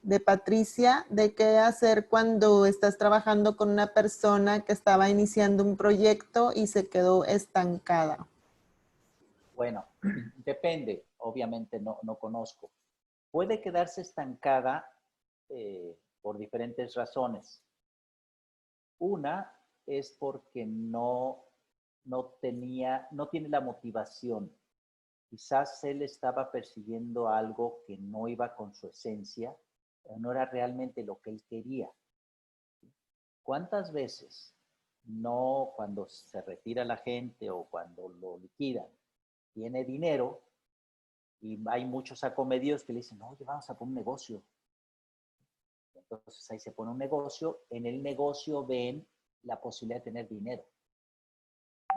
de Patricia, de qué hacer cuando estás trabajando con una persona que estaba iniciando un proyecto y se quedó estancada. Bueno, depende, obviamente no conozco. Puede quedarse estancada por diferentes razones. Una es porque no tiene la motivación. quizás él estaba persiguiendo algo que no iba con su esencia, no era realmente lo que él quería. ¿Cuántas veces no, cuando se retira la gente o cuando lo liquidan, tiene dinero y hay muchos acomedidos que le dicen, oye, vamos a poner un negocio? Entonces ahí se pone un negocio, en el negocio ven la posibilidad de tener dinero.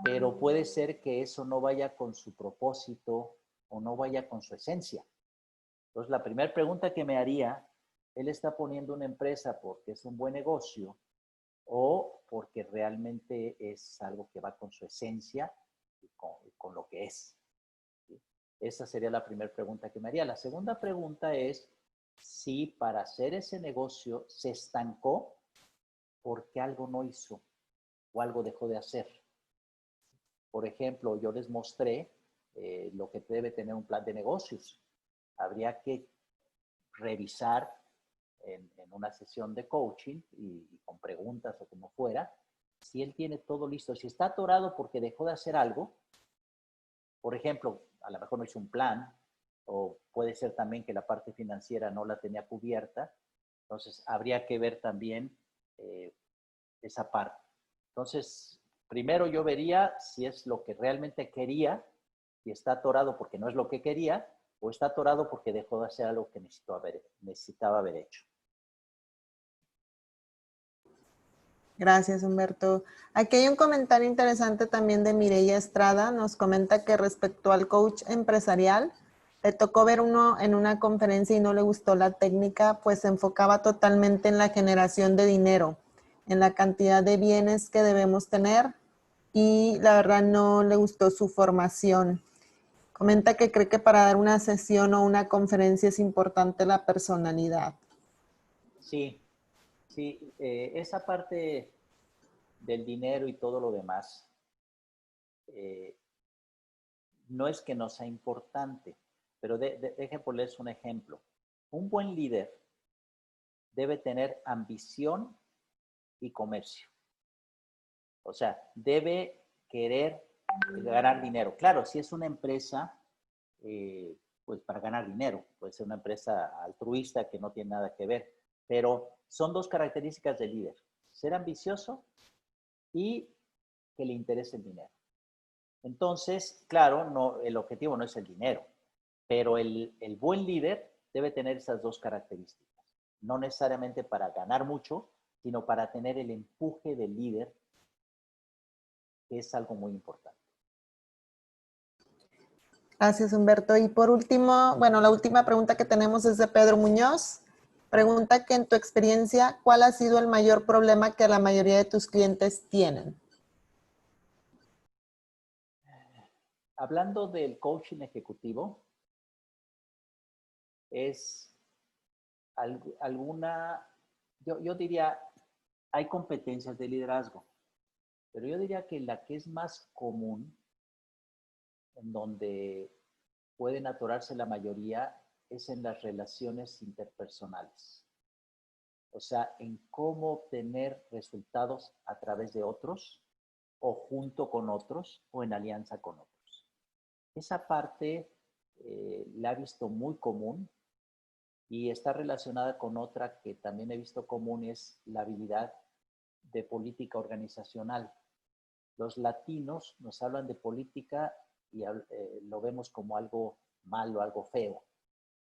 Pero puede ser que eso no vaya con su propósito o no vaya con su esencia. Entonces la primera pregunta que me haría, ¿él está poniendo una empresa porque es un buen negocio o porque realmente es algo que va con su esencia y con lo que es? ¿Sí? Esa sería la primera pregunta que me haría. La segunda pregunta es si para hacer ese negocio se estancó porque algo no hizo o algo dejó de hacer. Por ejemplo, yo les mostré lo que debe tener un plan de negocios. Habría que revisar en una sesión de coaching y con preguntas o como fuera, si él tiene todo listo. Si está atorado porque dejó de hacer algo, por ejemplo, a lo mejor no hizo un plan, o puede ser también que la parte financiera no la tenía cubierta, entonces habría que ver también esa parte. Entonces, primero yo vería si es lo que realmente quería, si está atorado porque no es lo que quería, o está atorado porque dejó de hacer algo que necesitaba haber hecho. Gracias, Humberto. Aquí hay un comentario interesante también de Mireya Estrada. Nos comenta que respecto al coach empresarial, le tocó ver uno en una conferencia y no le gustó la técnica, pues se enfocaba totalmente en la generación de dinero, en la cantidad de bienes que debemos tener y la verdad no le gustó su formación. Comenta que cree que para dar una sesión o una conferencia es importante la personalidad. Sí, sí, esa parte del dinero y todo lo demás, no es que no sea importante, pero deje ponerles un ejemplo. Un buen líder debe tener ambición y comercio. O sea, debe querer ganar dinero. Claro, si es una empresa, pues para ganar dinero, puede ser una empresa altruista que no tiene nada que ver, pero son dos características del líder: ser ambicioso y que le interese el dinero. Entonces, claro, no, el objetivo no es el dinero, pero el buen líder debe tener esas dos características. No necesariamente para ganar mucho, sino para tener el empuje del líder, que es algo muy importante. Gracias, Humberto. Y por último, bueno, la última pregunta que tenemos es de Pedro Muñoz. Pregunta que en tu experiencia, ¿cuál ha sido el mayor problema que la mayoría de tus clientes tienen? Hablando del coaching ejecutivo, es alguna, yo diría, hay competencias de liderazgo, pero yo diría que la que es más común, en donde pueden atorarse la mayoría, es en las relaciones interpersonales. O sea, en cómo obtener resultados a través de otros, o junto con otros, o en alianza con otros. Esa parte la he visto muy común y está relacionada con otra que también he visto común, es la habilidad de política organizacional. Los latinos nos hablan de política y lo vemos como algo malo, algo feo,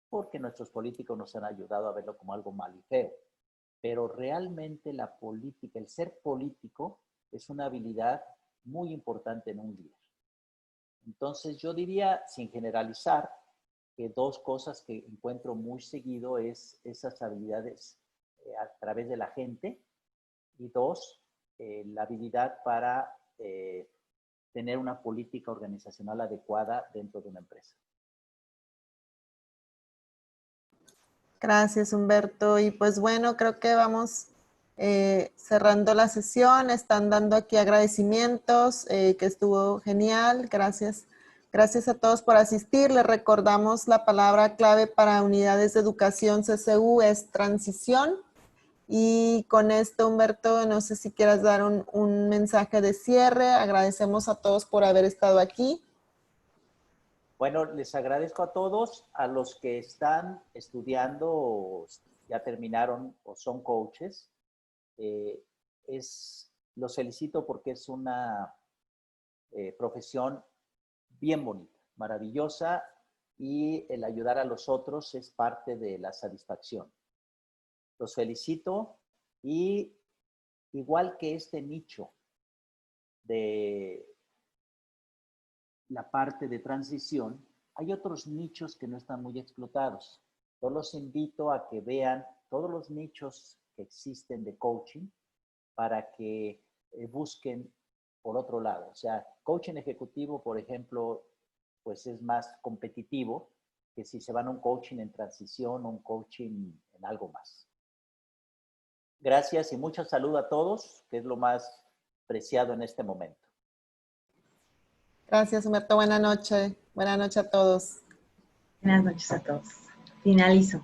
porque nuestros políticos nos han ayudado a verlo como algo malo y feo. Pero realmente la política, el ser político, es una habilidad muy importante en un líder. Entonces yo diría, sin generalizar, que dos cosas que encuentro muy seguido es esas habilidades a través de la gente, y dos, la habilidad para tener una política organizacional adecuada dentro de una empresa. Gracias, Humberto. Y pues bueno, creo que vamos cerrando la sesión. Están dando aquí agradecimientos, que estuvo genial. Gracias. Gracias a todos por asistir. Les recordamos la palabra clave para unidades de educación CCU es transición. Y con esto, Humberto, no sé si quieras dar un mensaje de cierre. Agradecemos a todos por haber estado aquí. Bueno, les agradezco a todos, a los que están estudiando o ya terminaron o son coaches. Eh, los felicito porque es una profesión bien bonita, maravillosa, y el ayudar a los otros es parte de la satisfacción. Los felicito y igual que este nicho de la parte de transición, hay otros nichos que no están muy explotados. Yo los invito a que vean todos los nichos que existen de coaching para que busquen por otro lado. O sea, coaching ejecutivo, por ejemplo, pues es más competitivo que si se van a un coaching en transición o un coaching en algo más. Gracias y mucha salud a todos, que es lo más preciado en este momento. Gracias, Humberto. Buenas noches. Buenas noches a todos. Buenas noches a todos. Finalizo.